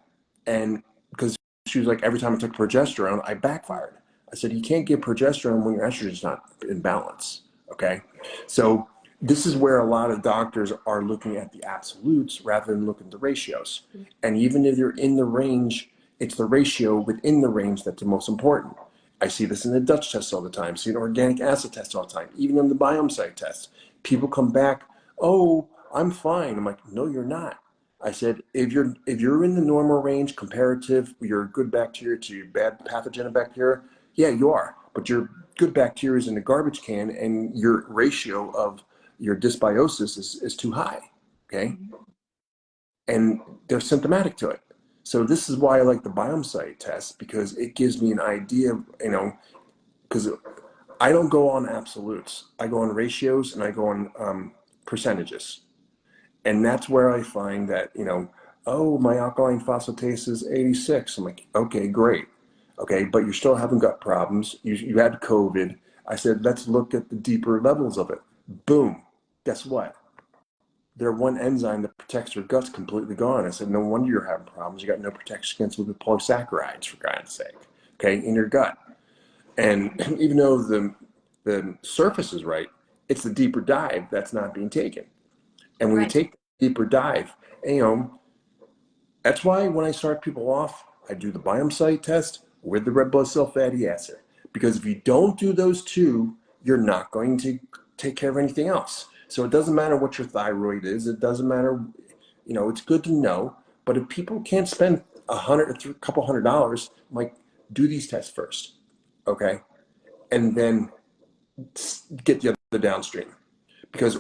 And because she was like, every time I took progesterone, I backfired. I said, you can't give progesterone when your estrogen's not in balance. Okay. So this is where a lot of doctors are looking at the absolutes rather than looking at the ratios. And even if you're in the range, it's the ratio within the range that's the most important. I see this in the Dutch test all the time, see an organic acid test all the time, even in the biome site test. People come back, oh, I'm fine. I'm like, no, you're not. I said, if you're in the normal range comparative, your good bacteria to your bad pathogenic bacteria, yeah, you are. But your good bacteria is in the garbage can, and your ratio of your dysbiosis is too high. Okay, and they're symptomatic to it. So this is why I like the biome site test, because it gives me an idea, because I don't go on absolutes. I go on ratios and I go on percentages. And that's where I find that, oh, my alkaline phosphatase is 86. I'm like, okay, great. Okay, but you're still having gut problems. You had COVID. I said, let's look at the deeper levels of it. Boom. Guess what? Their one enzyme that protects your gut's completely gone. I said, no wonder you're having problems. You got no protection against lipopolysaccharides, for God's sake, okay, in your gut. And even though the surface is right, it's the deeper dive that's not being taken. And when you Right. take the deeper dive, that's why when I start people off, I do the biome site test with the red blood cell fatty acid. Because if you don't do those two, you're not going to take care of anything else. So it doesn't matter what your thyroid is. It doesn't matter, it's good to know. But if people can't spend a couple $100, I'm like, do these tests first, okay? And then get the other downstream.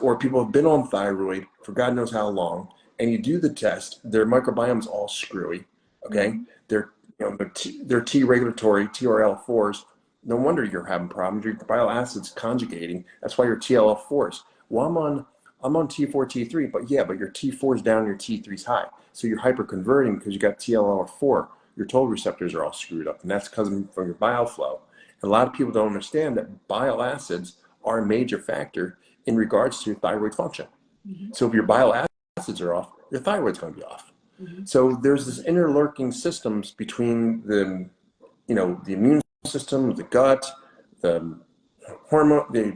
Or people have been on thyroid for God knows how long, and you do the test, their microbiome's all screwy. Okay, their T regulatory TRL4s. No wonder you're having problems. Your bile acids conjugating. That's why your TLF4s. Well, I'm on T4 T3, but your T4 is down, your T3 is high, so you're hyperconverting because you got TLR4. Your toll receptors are all screwed up, and that's coming from your bile flow. And a lot of people don't understand that bile acids are a major factor in regards to thyroid function. So if your bile acids are off, your thyroid's going to be off. So there's this interlurking systems between the immune system, the gut, the hormone, the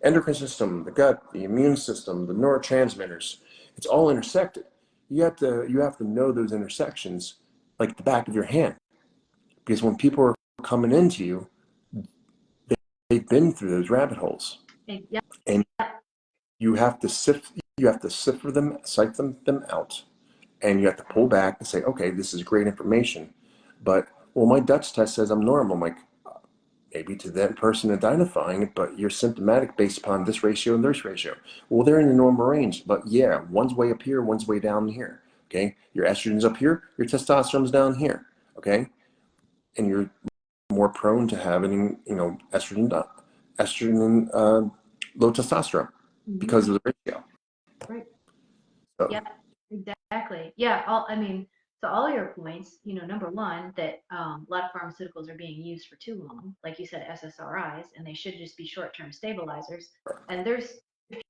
endocrine system, the gut, the immune system, the neurotransmitters. It's all intersected. You have to know those intersections like the back of your hand, because when people are coming into you, they've been through those rabbit holes, Yep. and you have to sift for them, sift them out, and you have to pull back and say, okay, this is great information, but well, my Dutch test says I'm normal. I'm like, maybe to that person identifying it, but you're symptomatic based upon this ratio and this ratio. Well, they're in the normal range, but yeah, one's way up here, one's way down here. Okay, your estrogen's up here, your testosterone's down here. Okay, and you're more prone to having, estrogen, low testosterone because of the ratio. Right. So, Yeah, exactly. Yeah, so all your points, number one, that a lot of pharmaceuticals are being used for too long, like you said, SSRIs, and they should just be short-term stabilizers. And there's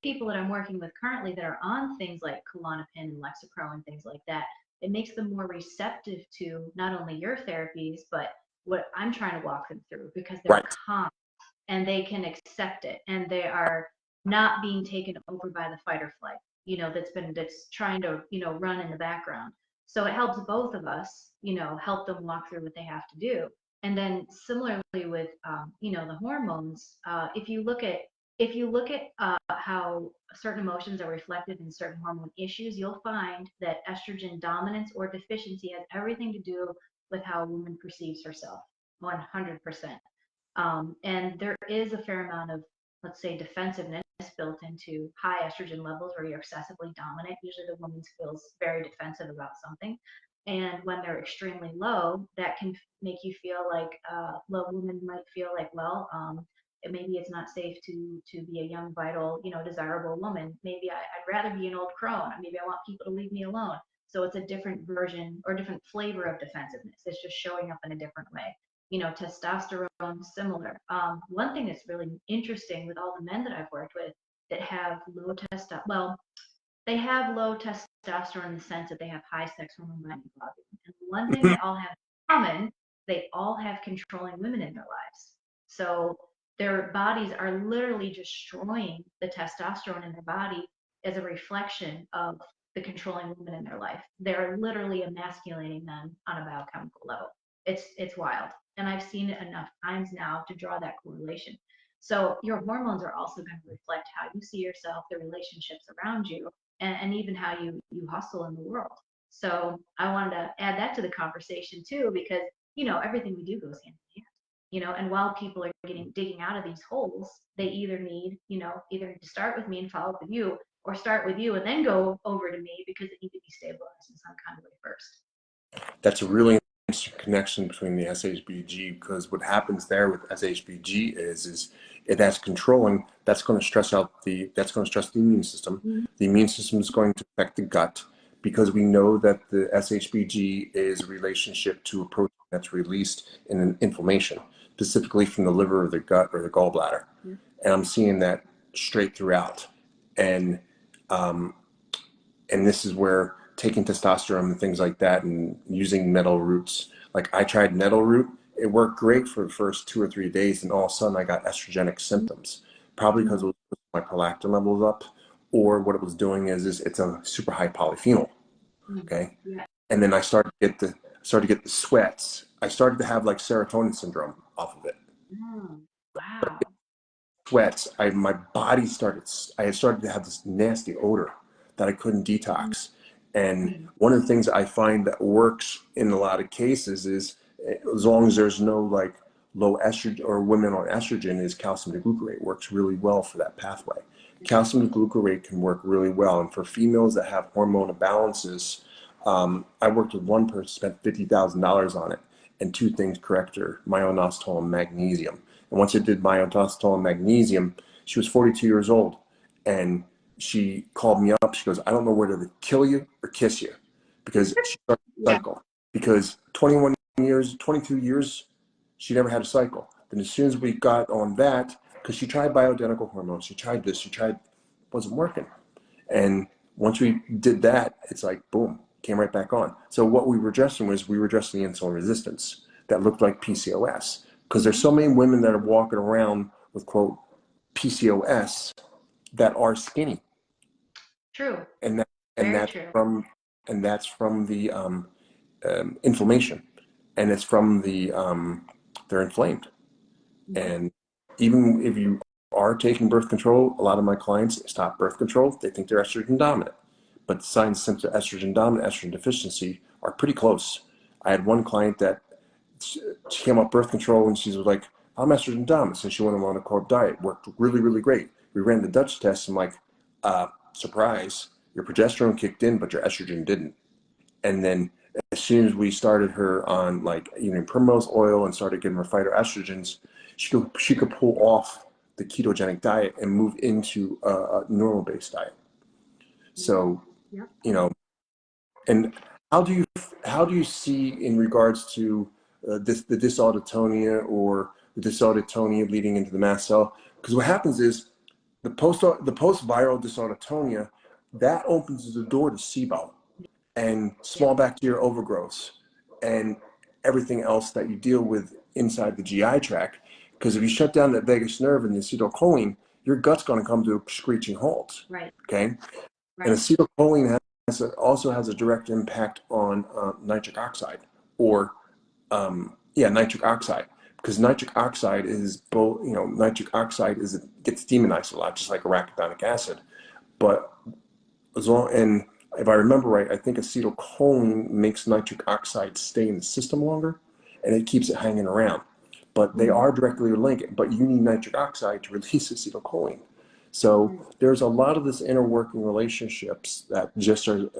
people that I'm working with currently that are on things like Klonopin and Lexapro and things like that. It makes them more receptive to not only your therapies, but what I'm trying to walk them through, because they're right, calm and they can accept it, and they are not being taken over by the fight or flight, that's trying to, run in the background. So it helps both of us, help them walk through what they have to do. And then similarly with, the hormones, if you look at how certain emotions are reflected in certain hormone issues, you'll find that estrogen dominance or deficiency has everything to do with how a woman perceives herself, 100%. And there is a fair amount of, let's say, defensiveness built into high estrogen levels where you're excessively dominant. Usually the woman feels very defensive about something. And when they're extremely low, that can make you feel like, well, women might feel like, well, maybe it's not safe to be a young, vital, desirable woman. Maybe I'd rather be an old crone. Maybe I want people to leave me alone. So it's a different version or different flavor of defensiveness. It's just showing up in a different way. Testosterone, similar. One thing that's really interesting with all the men that I've worked with that have low testosterone, well, they have low testosterone in the sense that they have high sex hormone binding globulin. And one thing they all have in common, they all have controlling women in their lives. So their bodies are literally destroying the testosterone in their body as a reflection of the controlling women in their life. They're literally emasculating them on a biochemical level. It's wild. And I've seen it enough times now to draw that correlation. So your hormones are also going to reflect how you see yourself, the relationships around you, and even how you hustle in the world. So I wanted to add that to the conversation too, because everything we do goes hand in hand. And while people are digging out of these holes, they either need to start with me and follow up with you, or start with you and then go over to me because it needs to be stabilized in some kind of way first. That's a really interesting connection between the SHBG, because what happens there with SHBG is if that's controlling, that's going to stress the immune system. Mm-hmm. The immune system is going to affect the gut, because we know that the SHBG is a relationship to a protein that's released in an inflammation, specifically from the liver or the gut or the gallbladder. Yeah. And I'm seeing that straight throughout. And this is where taking testosterone and things like that and using nettle roots. Like I tried nettle root, it worked great for the first 2 or 3 days, and all of a sudden I got estrogenic symptoms, probably because it was my prolactin levels up, or what it was doing is it's a super high polyphenol. Okay. Yeah. And then I started to get the sweats. I started to have like serotonin syndrome off of it. Wow. Sweats. My body started. I had started to have this nasty odor that I couldn't detox. And one of the things I find that works in a lot of cases is, as long as there's no like low estrogen or women on estrogen, is calcium deglucarate works really well for that pathway. Calcium deglucarate can work really well. And for females that have hormone imbalances, I worked with one person, spent $50,000 on it, and 2 things correct her: myoinositol and magnesium. And once I did myoinositol and magnesium, she was 42 years old, and she called me up. She goes, "I don't know whether to kill you or kiss you," because she started a cycle. Because 21 years, 22 years, she never had a cycle. Then as soon as we got on that, because she tried bioidentical hormones, she tried this, wasn't working. And once we did that, it's like, boom, came right back on. So what we were addressing the insulin resistance that looked like PCOS. Because there's so many women that are walking around with, quote, PCOS that are skinny. True. And Very that's true. from the inflammation, and it's from the they're inflamed. And even if you are taking birth control, a lot of my clients stop birth control. They think they're estrogen dominant, but the signs and symptoms of estrogen dominant, estrogen deficiency are pretty close. I had one client that she came off birth control and she was like, "I'm estrogen dominant," so she went on a carb diet. Worked really, really great. We ran the Dutch test. I'm like, surprise, your progesterone kicked in, but your estrogen didn't. And then as soon as we started her on like even primrose oil and started giving her phytoestrogens, she could pull off the ketogenic diet and move into a normal based diet. So, and how do you see in regards to the dysautonomia or the dysautonomia leading into the mast cell? Because what happens is the post viral dysautonomia that opens the door to SIBO and small bacterial overgrowths and everything else that you deal with inside the GI tract. Because if you shut down that vagus nerve and the acetylcholine, your gut's going to come to a screeching halt. Right. Okay. Right. And acetylcholine also has a direct impact on nitric oxide, or nitric oxide, because nitric oxide is both. Nitric oxide gets demonized a lot, just like arachidonic acid. But and if I remember right, I think acetylcholine makes nitric oxide stay in the system longer, and it keeps it hanging around. But they are directly linked. But you need nitric oxide to release acetylcholine. So there's a lot of this inner working relationships that just are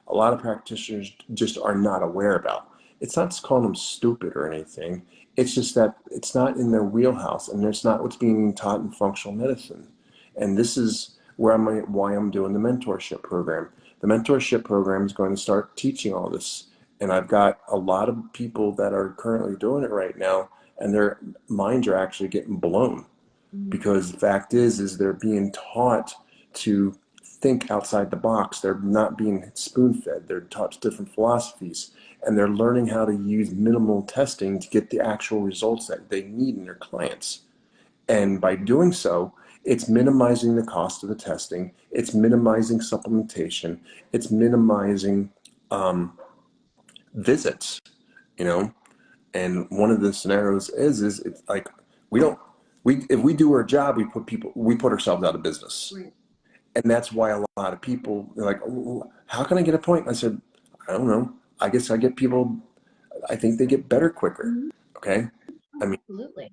a lot of practitioners just are not aware about. It's not just calling them stupid or anything. It's just that it's not in their wheelhouse, and it's not what's being taught in functional medicine. And this is why I'm doing the mentorship program. The mentorship program is going to start teaching all this. And I've got a lot of people that are currently doing it right now and their minds are actually getting blown, Mhm. because the fact is they're being taught to think outside the box. They're not being spoon fed. They're taught different philosophies, and they're learning how to use minimal testing to get the actual results that they need in their clients. And by doing so, it's minimizing the cost of the testing, it's minimizing supplementation, it's minimizing visits, you know. And one of the scenarios is it's like we don't we if we do our job, we put ourselves out of business. Right. And that's why a lot of people are like, oh, how can I get a point? I said, I don't know. I guess I get people, I think they get better quicker. Mhm. Okay. I mean, Absolutely.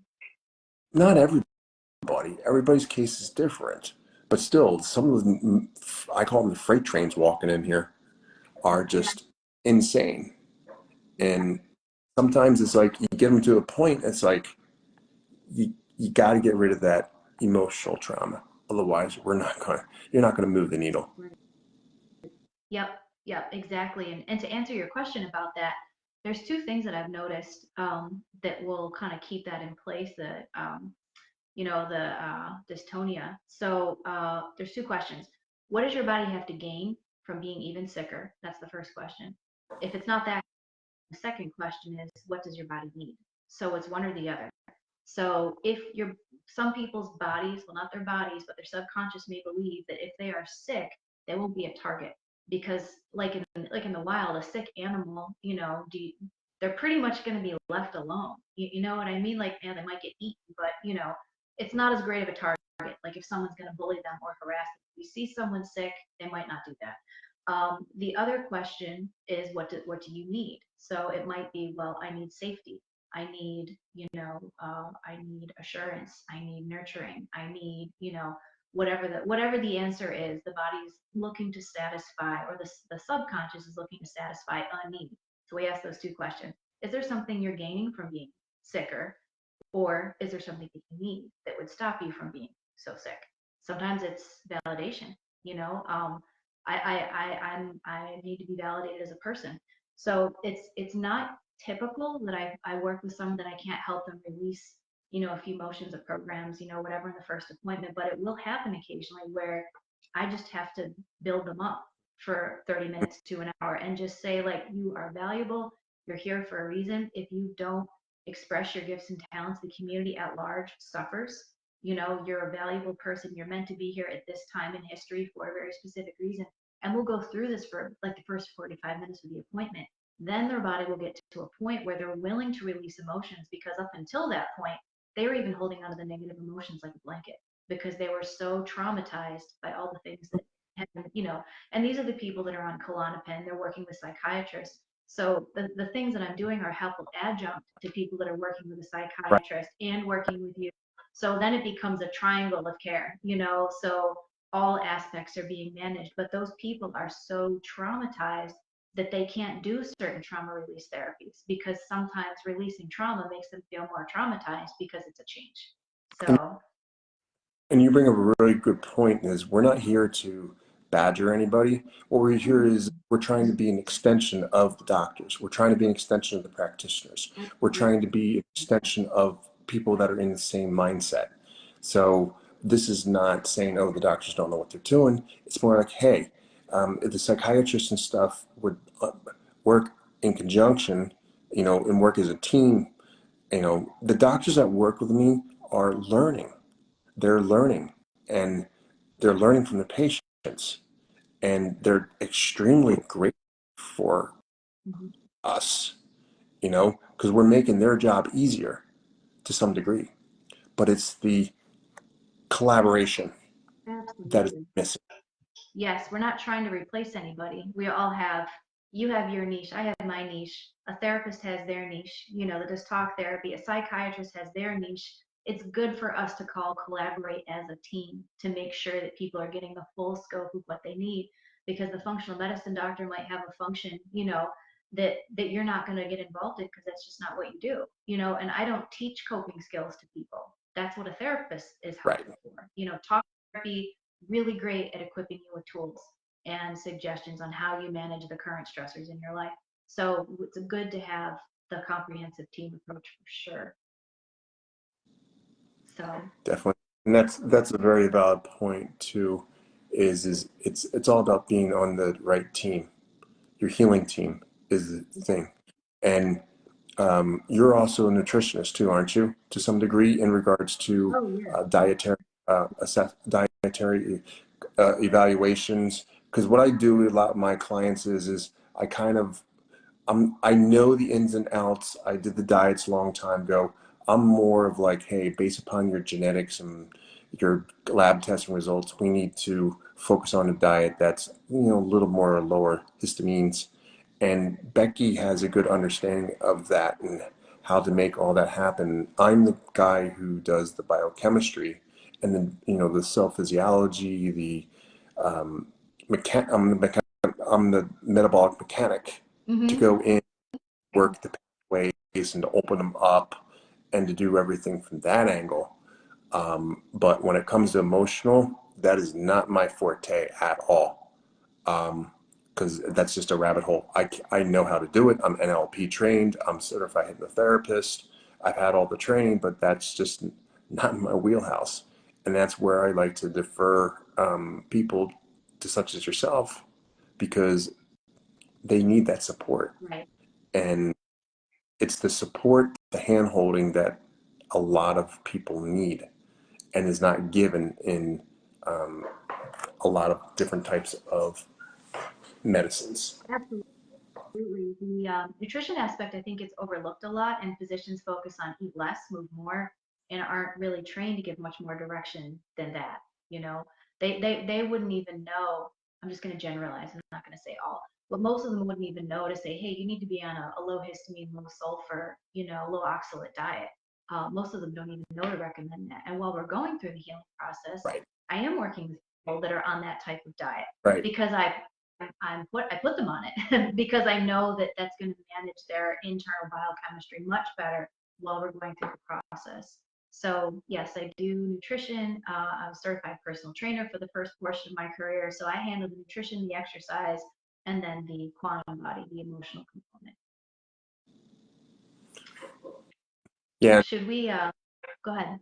not everybody's case is different, but still, some of them, I call them the freight trains walking in here, are just insane. Yeah. And sometimes it's like you get them to a point, it's like you got to get rid of that emotional trauma. Otherwise, you're not gonna move the needle. Right. Yep, yep, exactly. And to answer your question about that, there's two things that I've noticed that will kind of keep that in place. The dystonia. So there's two questions. What does your body have to gain from being even sicker? That's the first question. If it's not that, the second question is, what does your body need? So it's one or the other. So if you're some people's bodies, well, not their bodies, but their subconscious may believe that if they are sick, they will be a target because, like in the wild, a sick animal, they're pretty much going to be left alone. You know what I mean? Like, yeah, they might get eaten, but it's not as great of a target. Like if someone's going to bully them or harass them, if you see someone sick, they might not do that. The other question is what do you need? So it might be, well, I need safety. I need, I need assurance. I need nurturing. I need, whatever the answer is, the body's looking to satisfy, or the subconscious is looking to satisfy a need. So we ask those two questions. Is there something you're gaining from being sicker? Or is there something that you need that would stop you from being so sick? Sometimes it's validation, you know. I need to be validated as a person. So it's not typical that I work with someone that I can't help them release, a few motions of programs, whatever in the first appointment, but it will happen occasionally where I just have to build them up for 30 minutes to an hour and just say, like, you are valuable, you're here for a reason. If you don't express your gifts and talents, the community at large suffers. You're a valuable person. You're meant to be here at this time in history for a very specific reason. And we'll go through this for like the first 45 minutes of the appointment. Then their body will get to a point where they're willing to release emotions, because up until that point, they were even holding on to the negative emotions like a blanket because they were so traumatized by all the things that happened, and these are the people that are on Klonopin. They're working with psychiatrists. So the things that I'm doing are helpful adjunct to people that are working with a Right. psychiatrist and working with you. So then it becomes a triangle of care, so all aspects are being managed. But those people are so traumatized that they can't do certain trauma release therapies because sometimes releasing trauma makes them feel more traumatized because it's a change. And So, And you bring up a really good point is we're not here to badger anybody. What we're here is we're trying to be an extension of the doctors. We're trying to be an extension of the practitioners. We're trying to be an extension of people that are in the same mindset. So this is not saying, oh, the doctors don't know what they're doing. It's more like, hey, if the psychiatrists and stuff would work in conjunction, and work as a team, the doctors that work with me are learning. They're learning, and they're learning from the patients, and they're extremely grateful for mhm, us, because we're making their job easier to some degree. But it's the collaboration that is absolutely. missing. Yes, we're not trying to replace anybody. We all have, you have your niche, I have my niche, a therapist has their niche, that does talk therapy, a psychiatrist has their niche. It's good for us to collaborate as a team to make sure that people are getting the full scope of what they need, because the functional medicine doctor might have a function, that you're not going to get involved in because that's just not what you do, and I don't teach coping skills to people. That's what a therapist is Right. helpful for. Talk therapy really great at equipping you with tools and suggestions on how you manage the current stressors in your life. So it's good to have the comprehensive team approach for sure. So Definitely. And that's a very valid point too, is it's all about being on the right team. Your healing team is the thing. And you're also a nutritionist too, aren't you? To some degree in regards to oh yeah. dietary evaluations. Because what I do with a lot of my clients is I kind of I know the ins and outs. I did the diets a long time ago. I'm more of like, hey, based upon your genetics and your lab testing results, we need to focus on a diet that's, a little more lower histamines. And Becky has a good understanding of that and how to make all that happen. I'm the guy who does the biochemistry and then, the cell physiology, the I'm the metabolic mechanic to Mm-hmm. go in, work the pathways, and to open them up, and to do everything from that angle. But when it comes to emotional, that is not my forte at all. Because that's just a rabbit hole. I know how to do it. I'm NLP trained. I'm certified hypnotherapist. I've had all the training, but that's just not in my wheelhouse. And that's where I like to defer people to such as yourself because they need that support. Right. And it's the support, the hand holding that a lot of people need and is not given in um, a lot of different types of medicines. Absolutely. The nutrition aspect, I think, it's overlooked a lot, and physicians focus on eat less, move more, and aren't really trained to give much more direction than that. You know, they wouldn't even know. I'm just going to generalize. I'm not going to say all, but most of them wouldn't even know to say, hey, you need to be on a low histamine, low sulfur, low oxalate diet. Most of them don't even know to recommend that. And while we're going through the healing process, Right, I am working with people that are on that type of diet right, because I put them on it because I know that that's going to manage their internal biochemistry much better while we're going through the process. So yes, I do nutrition. I'm a certified personal trainer for the first portion of my career. So I handle the nutrition, the exercise, and then the quantum body, the emotional component. yeah. Should we go ahead?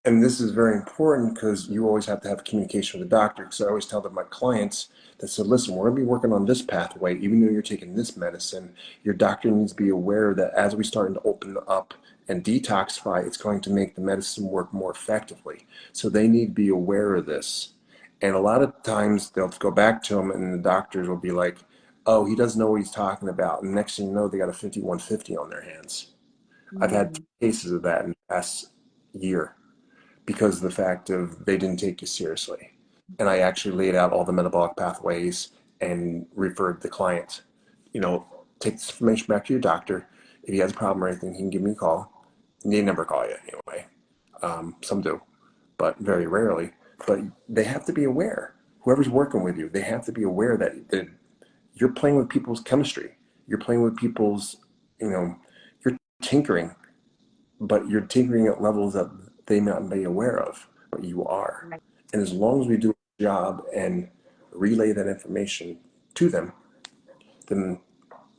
And this is very important because you always have to have communication with the doctor. Because I always tell them my clients that said, listen, we're going to be working on this pathway, even though you're taking this medicine. Your doctor needs to be aware that as we start to open up and detoxify, it's going to make the medicine work more effectively. So they need to be aware of this. And a lot of times they'll go back to them, and the doctors will be like, oh, he doesn't know what he's talking about. And next thing you know, they got a 5150 on their hands. I've had Mm, cases of that in the past year because of the fact of they didn't take you seriously. And I actually laid out all the metabolic pathways and referred the client, take this information back to your doctor. If he has a problem or anything, he can give me a call. They never call you anyway. Some do, but very rarely. But they have to be aware. Whoever's working with you, they have to be aware that you're playing with people's chemistry. You're playing with people's, you're tinkering, but you're tinkering at levels that they may not be aware of, but you are. right. And as long as we do a job and relay that information to them, then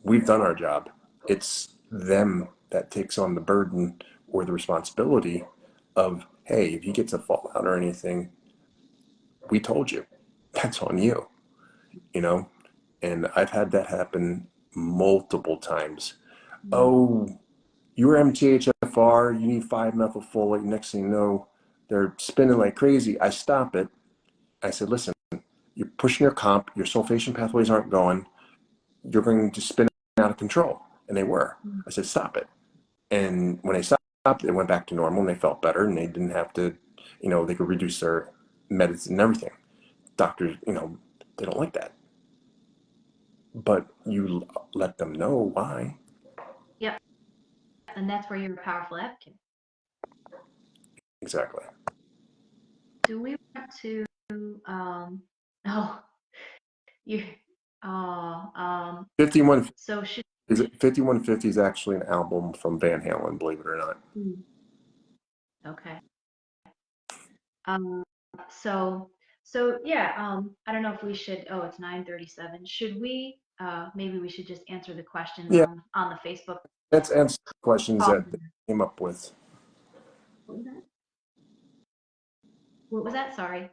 we've done our job. It's them that takes on the burden or the responsibility of, hey, if you get to fallout or anything, we told you. That's on you, you know? And I've had that happen multiple times. Mm, Oh, you're MTHFR, you need 5-methylfolate. Next thing you know, they're spinning like crazy. I stop it. I said, listen, you're pushing your comp, your sulfation pathways aren't going, you're going to spin out of control. And they were. mm, I said, stop it. And when they stopped, it went back to normal and they felt better and they didn't have to, they could reduce their medicine and everything. Doctors, they don't like that. But you let them know why. yep. And that's where you're a powerful advocate. Exactly. Do we want to oh you 51 so should is 5150 is actually an album from Van Halen, believe it or not. mm, okay. Um, so, so yeah, I don't know if we should, oh, it's 9:37. Should we, maybe we should just answer the questions Yeah, on the Facebook let's answer questions call. that they came up with. What was that? What was that? Sorry.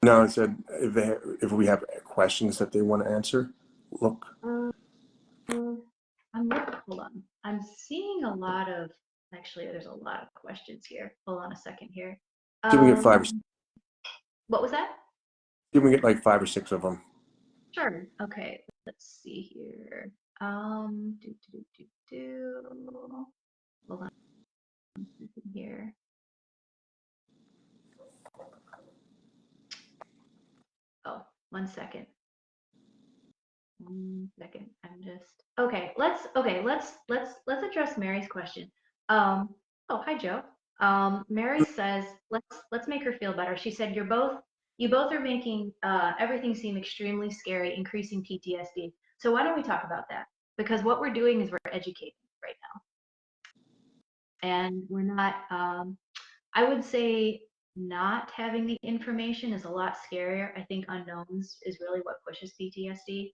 No, I said if we have questions that they want to answer, look. Um, I'm looking, hold on. I'm seeing a lot of, actually, there's a lot of questions here. Hold on a second here. See if we get What was that? see if we get like 5 or 6 of them. Sure. Okay, let's see here. Do. Hold on a second here. Oh, 1 second. 1 second. I'm just okay. Let's address Mary's question. Um, oh, hi Joe. Mary says let's make her feel better. She said you both are making everything seem extremely scary, increasing PTSD. So why don't we talk about that? Because what we're doing is we're educating right now, and we're not. I would say not having the information is a lot scarier. I think unknowns is really what pushes PTSD,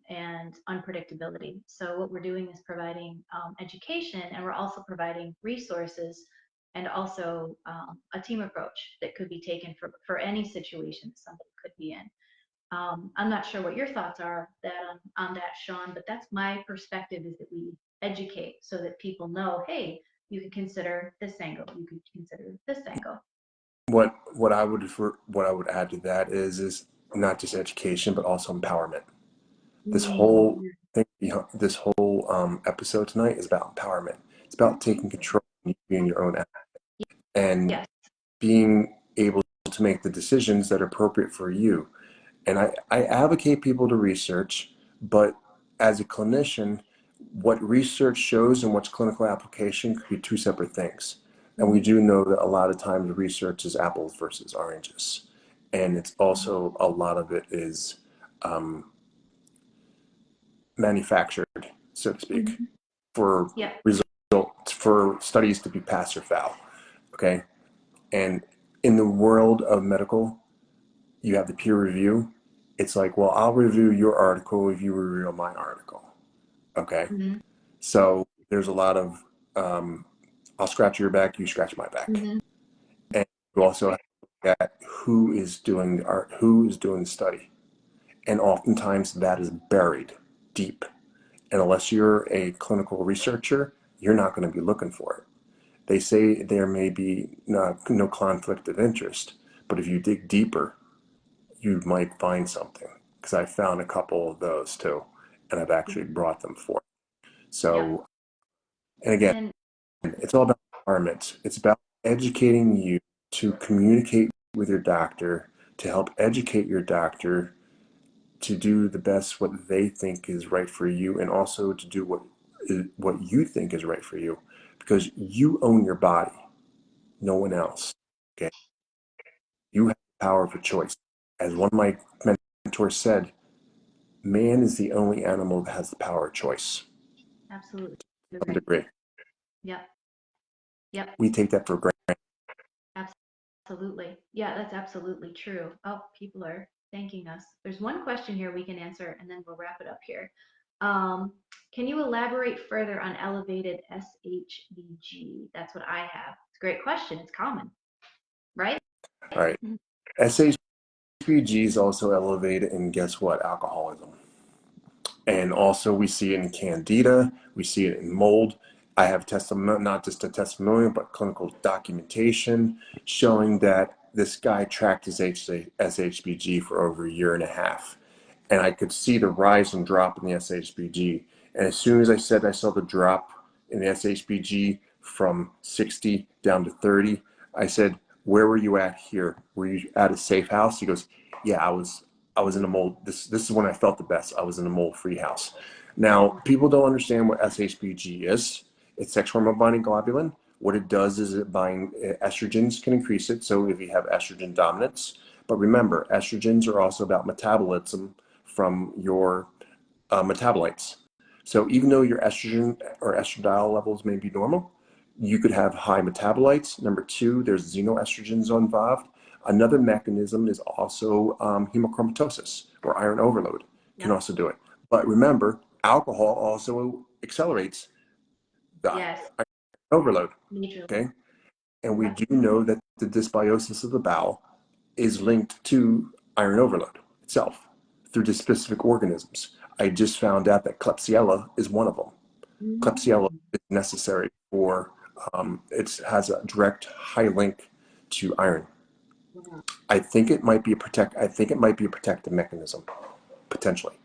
and unpredictability. So what we're doing is providing education, and we're also providing resources, and also a team approach that could be taken for any situation that somebody could be in. I'm not sure what your thoughts are on that, Shawn, but that's my perspective, is that we educate so that people know, hey, you could consider this angle, you could consider this angle. What I would what I would add to that is not just education but also empowerment. This whole Mm, thing, this whole episode tonight is about empowerment. It's about taking control and being your own and yes. being able to make the decisions that are appropriate for you. And I advocate people to research, but as a clinician, what research shows and what's clinical application could be two separate things. And we Mhm, do know that a lot of times research is apples versus oranges. And it's mhm, also a lot of it is um, manufactured, so to speak, mhm. for Yep. results, for studies to be pass or fail. Okay. And in the world of medical, you have the peer review. It's like, well, I'll review your article if you review my article. Okay. Mhm, So there's a lot of, I'll scratch your back, you scratch my back. mhm. And you Yep. also have to look at who is doing the art, who is doing the study. And oftentimes that is buried deep. And unless you're a clinical researcher, you're not going to be looking for it. They say there may be no conflict of interest, but if you dig deeper, you might find something. Because I found a couple of those too, and I've actually brought them forth. Yep. So, and again, And it's all about empowerment. It's about educating you to communicate with your doctor, to help educate your doctor to do the best what they think is right for you, and also to do what you think is right for you, because you own your body, no one else. Okay, you have the power of a choice. As one of my mentors said, man is the only animal that has the power of choice. absolutely To some agree. degree, Yep. Yep. we take that for granted. Absolutely. Yeah, that's absolutely true. Oh, people are thanking us. There's one question here we can answer, and then we'll wrap it up here. Um, can you elaborate further on elevated SHBG? That's what I have. It's a great question. It's common, right? All right, Mhm. SHBG is also elevated in, guess what, alcoholism. And also we see it in candida, we see it in mold. I have testimony, not just a testimonial, but clinical documentation showing that this guy tracked his SHBG for over a year and a half. And I could see the rise and drop in the SHBG. And as soon as I said I saw the drop in the SHBG from 60 down to 30, I said, where were you at here? Were you at a safe house? He goes, yeah, I was in a mold. This is when I felt the best. I was in a mold-free house. Now, people don't understand what SHBG is. It's sex hormone binding globulin. What it does is it bind estrogens can increase it. So if you have estrogen dominance, but remember, estrogens are also about metabolism from your metabolites. So even though your estrogen or estradiol levels may be normal, you could have high metabolites. Number two, there's xenoestrogens involved. Another mechanism is also hemochromatosis or iron overload can Yep. also do it. But remember, alcohol also accelerates the Yes. iron overload. Majorly. Okay, And we do know that the dysbiosis of the bowel is linked to iron overload itself through the specific organisms. I just found out that Klebsiella is one of them. Klebsiella is necessary for, it has a direct high link to iron. I think it might be a protective mechanism, potentially.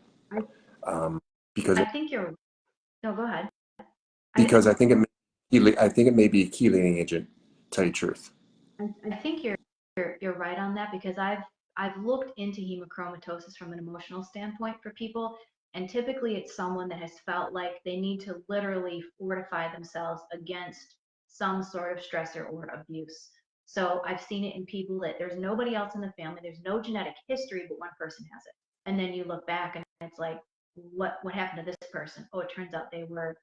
Because I think you're, no, go ahead. because I think it may be a chelating agent, to tell you the truth. I think you're right on that, because I've looked into hemochromatosis from an emotional standpoint for people, and typically it's someone that has felt like they need to literally fortify themselves against some sort of stressor or abuse. So I've seen it in people that there's nobody else in the family, there's no genetic history, but one person has it. And then you look back and it's like, what happened to this person? Oh, it turns out they were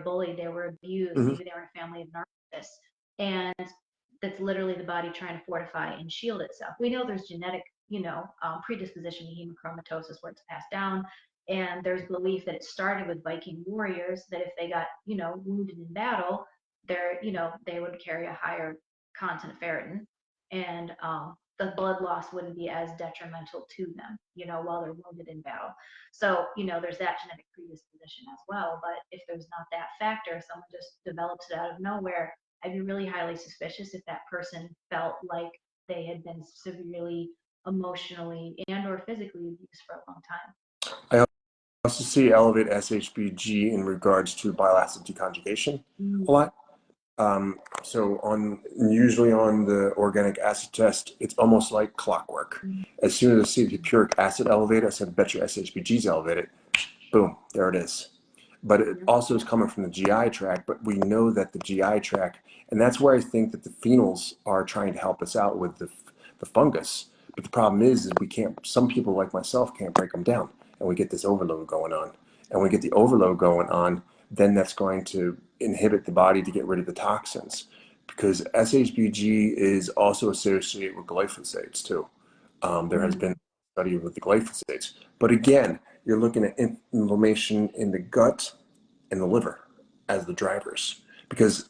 bullied, they were abused, Mm-hmm. maybe they were in a family of narcissists. And that's literally the body trying to fortify and shield itself. We know there's genetic, predisposition to hemochromatosis where it's passed down. And there's belief that it started with Viking warriors, that if they got, wounded in battle, they would carry a higher content of ferritin. And the blood loss wouldn't be as detrimental to them, while they're wounded in battle. So, there's that genetic predisposition as well. But if there's not that factor, someone just develops it out of nowhere, I'd be really highly suspicious if that person felt like they had been severely emotionally and or physically abused for a long time. I also see elevated SHBG in regards to bile acid deconjugation a lot. So usually on the organic acid test, it's almost like clockwork. As soon as I see the puric acid elevated, I said, bet your SHBG is elevated. Boom, there it is. But it also is coming from the GI tract, but we know that the GI tract, and that's where I think that the phenols are trying to help us out with the fungus. But the problem is we can't, some people like myself can't break them down, and we get this overload going on. And we get the overload going on, then that's going to inhibit the body to get rid of the toxins, because SHBG is also associated with glyphosates too. There has been a study with the glyphosates, but again, you're looking at inflammation in the gut and the liver as the drivers, because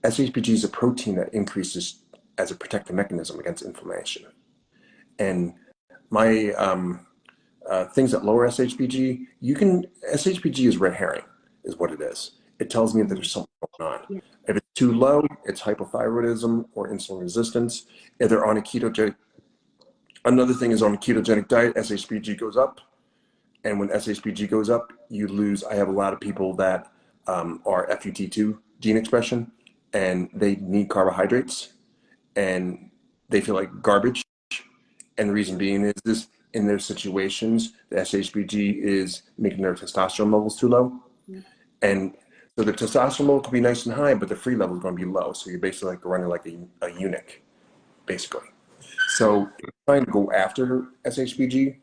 SHBG is a protein that increases as a protective mechanism against inflammation. And my things that lower SHBG, SHBG is red herring, is what it is. It tells me that there's something going on. Yeah. If it's too low, it's hypothyroidism or insulin resistance. If they're on a ketogenic, another thing is on a ketogenic diet, SHBG goes up. And when SHBG goes up, you lose. I have a lot of people that are FUT2 gene expression, and they need carbohydrates, and they feel like garbage. And the reason being is this, in those situations, the SHBG is making their testosterone levels too low. And so the testosterone level could be nice and high, but the free level is going to be low. So you're basically like running like a eunuch, basically. So trying to go after SHBG,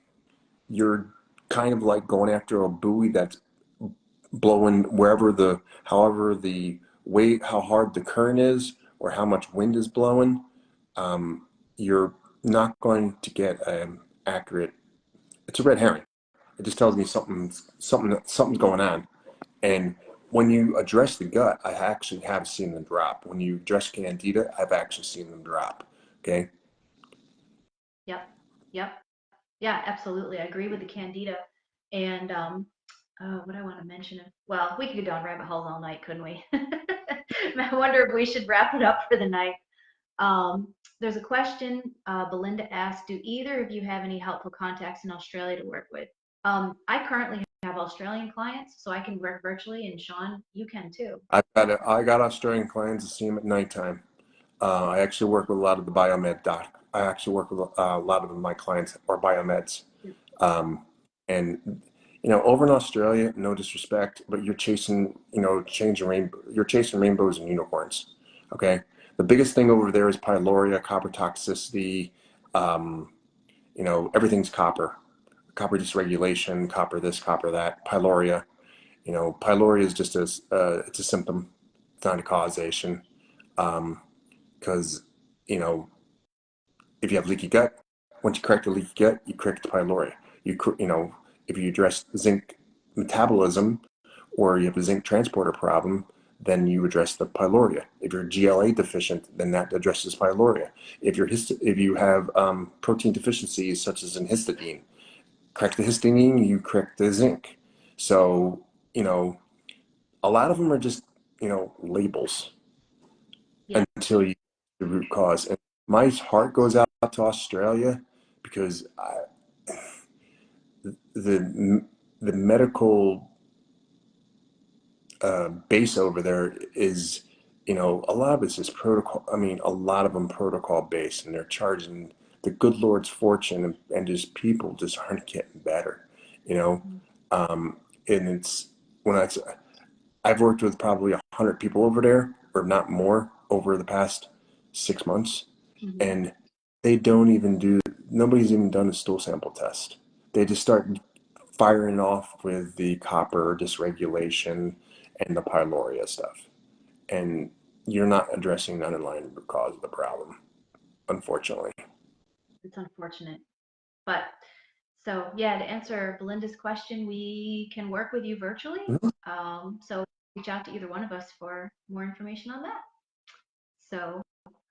you're kind of like going after a buoy that's blowing however the weight, how hard the current is, or how much wind is blowing. You're not going to get accurate. It's a red herring. It just tells me something's going on. And when you address the gut, I actually have seen them drop. When you address candida, I've actually seen them drop. Okay. Yep. Yep. Yeah, absolutely. I agree with the candida. And what I want to mention, well, we could go down rabbit holes all night, couldn't we? I wonder if we should wrap it up for the night. There's a question Belinda asked, do either of you have any helpful contacts in Australia to work with? I currently have Australian clients, so I can work virtually, and Shawn, you can too. I got Australian clients to see them at nighttime. I actually work with a lot of the biomed doc. I actually work with a lot of my clients are biomeds. And over in Australia, no disrespect, but you're chasing, you're chasing rainbows and unicorns. Okay. The biggest thing over there is pylorrhea, copper toxicity. Everything's copper dysregulation, copper this, copper that, pylorrhea. Pylorrhea is just it's a symptom. It's not a causation. Because, if you have leaky gut, once you correct the leaky gut, you correct the pylorrhea. If you address zinc metabolism, or you have a zinc transporter problem, then you address the pylorrhea. If you're GLA deficient, then that addresses pylorrhea. If you have protein deficiencies such as in histidine, correct the histidine, you correct the zinc. So, a lot of them are just, labels Yeah. until you get the root cause. And my heart goes out to Australia because the medical base over there is, a lot of it's just protocol. I mean, a lot of them protocol based, and they're charging the good Lord's fortune, and just people just aren't getting better, you know. Mhm. And it's when I've worked with probably 100 people over there, or not more, over the past 6 months, Mhm. and nobody's even done a stool sample test. They just start firing off with the copper dysregulation and the pylorrhea stuff. And you're not addressing the underlying root cause of the problem, unfortunately. It's unfortunate. But so yeah, to answer Belinda's question, we can work with you virtually. Mhm. So reach out to either one of us for more information on that. So,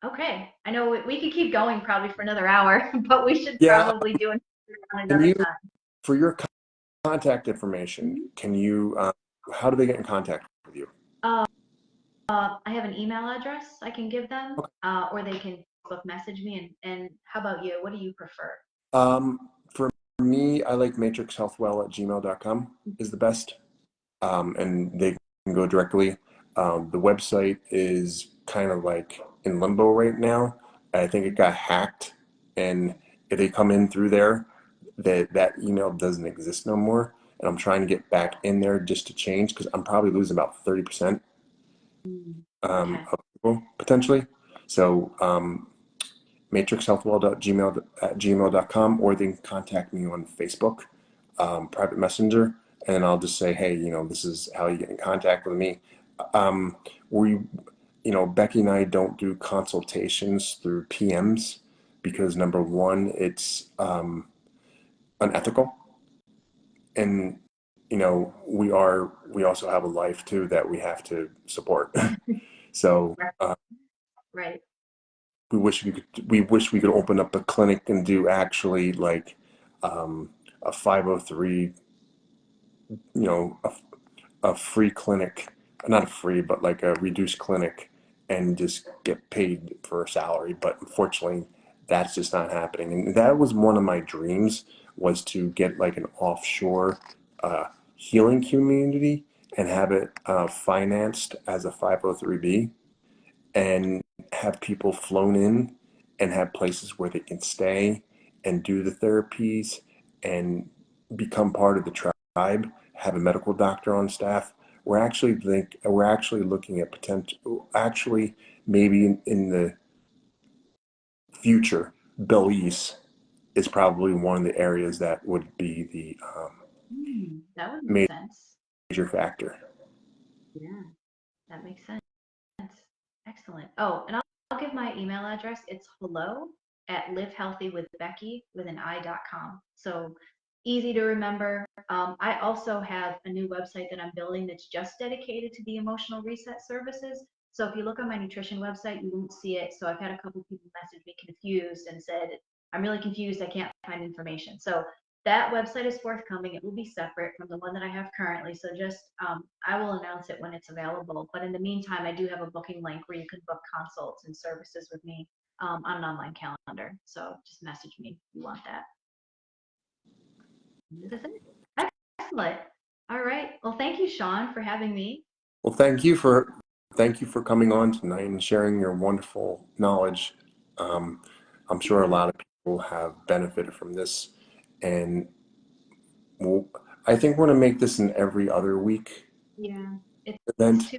okay. I know we could keep going probably for another hour, but we should Yeah. probably do it Can another you, time. for your contact information, Mhm. can you, how do they get in contact with you? I have an email address I can give them, Okay. or they can book message me. And how about you? What do you prefer? For me, I like matrixhealthwell@gmail.com is the best. And they can go directly. The website is kind of like in limbo right now. I think it got hacked, and if they come in through there, that email doesn't exist no more. And I'm trying to get back in there just to change because I'm probably losing about 30% Okay. of people potentially. So matrixhealthwell.gmail.com, or they can contact me on Facebook, private messenger, and I'll just say, hey, this is how you get in contact with me. Um, we, Becki and I don't do consultations through PMs because number one, it's unethical, and we also have a life too that we have to support. So Right. we wish we could open up a clinic and do actually like a 503, a free clinic, not a free, but like a reduced clinic, and just get paid for a salary. But unfortunately, that's just not happening. And that was one of my dreams, was to get like an offshore healing community and have it financed as a 503B, and have people flown in and have places where they can stay and do the therapies and become part of the tribe, have a medical doctor on staff. We're actually looking at potential, actually maybe in the future, Belize is probably one of the areas that would be the That would make sense. major factor. Yeah, that makes sense. Excellent. Oh, and I'll give my email address. It's hello@livehealthywithbecky with an i.com. So easy to remember. I also have a new website that I'm building that's just dedicated to the emotional reset services. So if you look on my nutrition website, you won't see it. So I've had a couple people message me confused and said, I'm really confused. I can't find information. So that website is forthcoming. It will be separate from the one that I have currently. So just, I will announce it when it's available. But in the meantime, I do have a booking link where you can book consults and services with me on an online calendar. So just message me if you want that. That's it. Excellent. All right. Well, thank you, Shawn, for having me. Well, thank you for coming on tonight and sharing your wonderful knowledge. Um, I'm sure a lot of people have benefited from this, and we'll, I think we're going to make this an every other week Yeah, it's event. too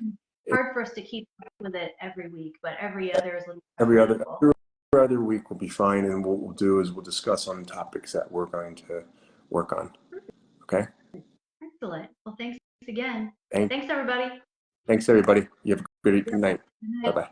hard for us to keep up with it every week, but every other is a little Every more other manageable. every other week will be fine, and what we'll do is we'll discuss on topics that we're going to work on. Okay. Excellent. Well, thanks again. Thank, Thanks, everybody. thanks everybody. You have a good night. Good Bye night. bye.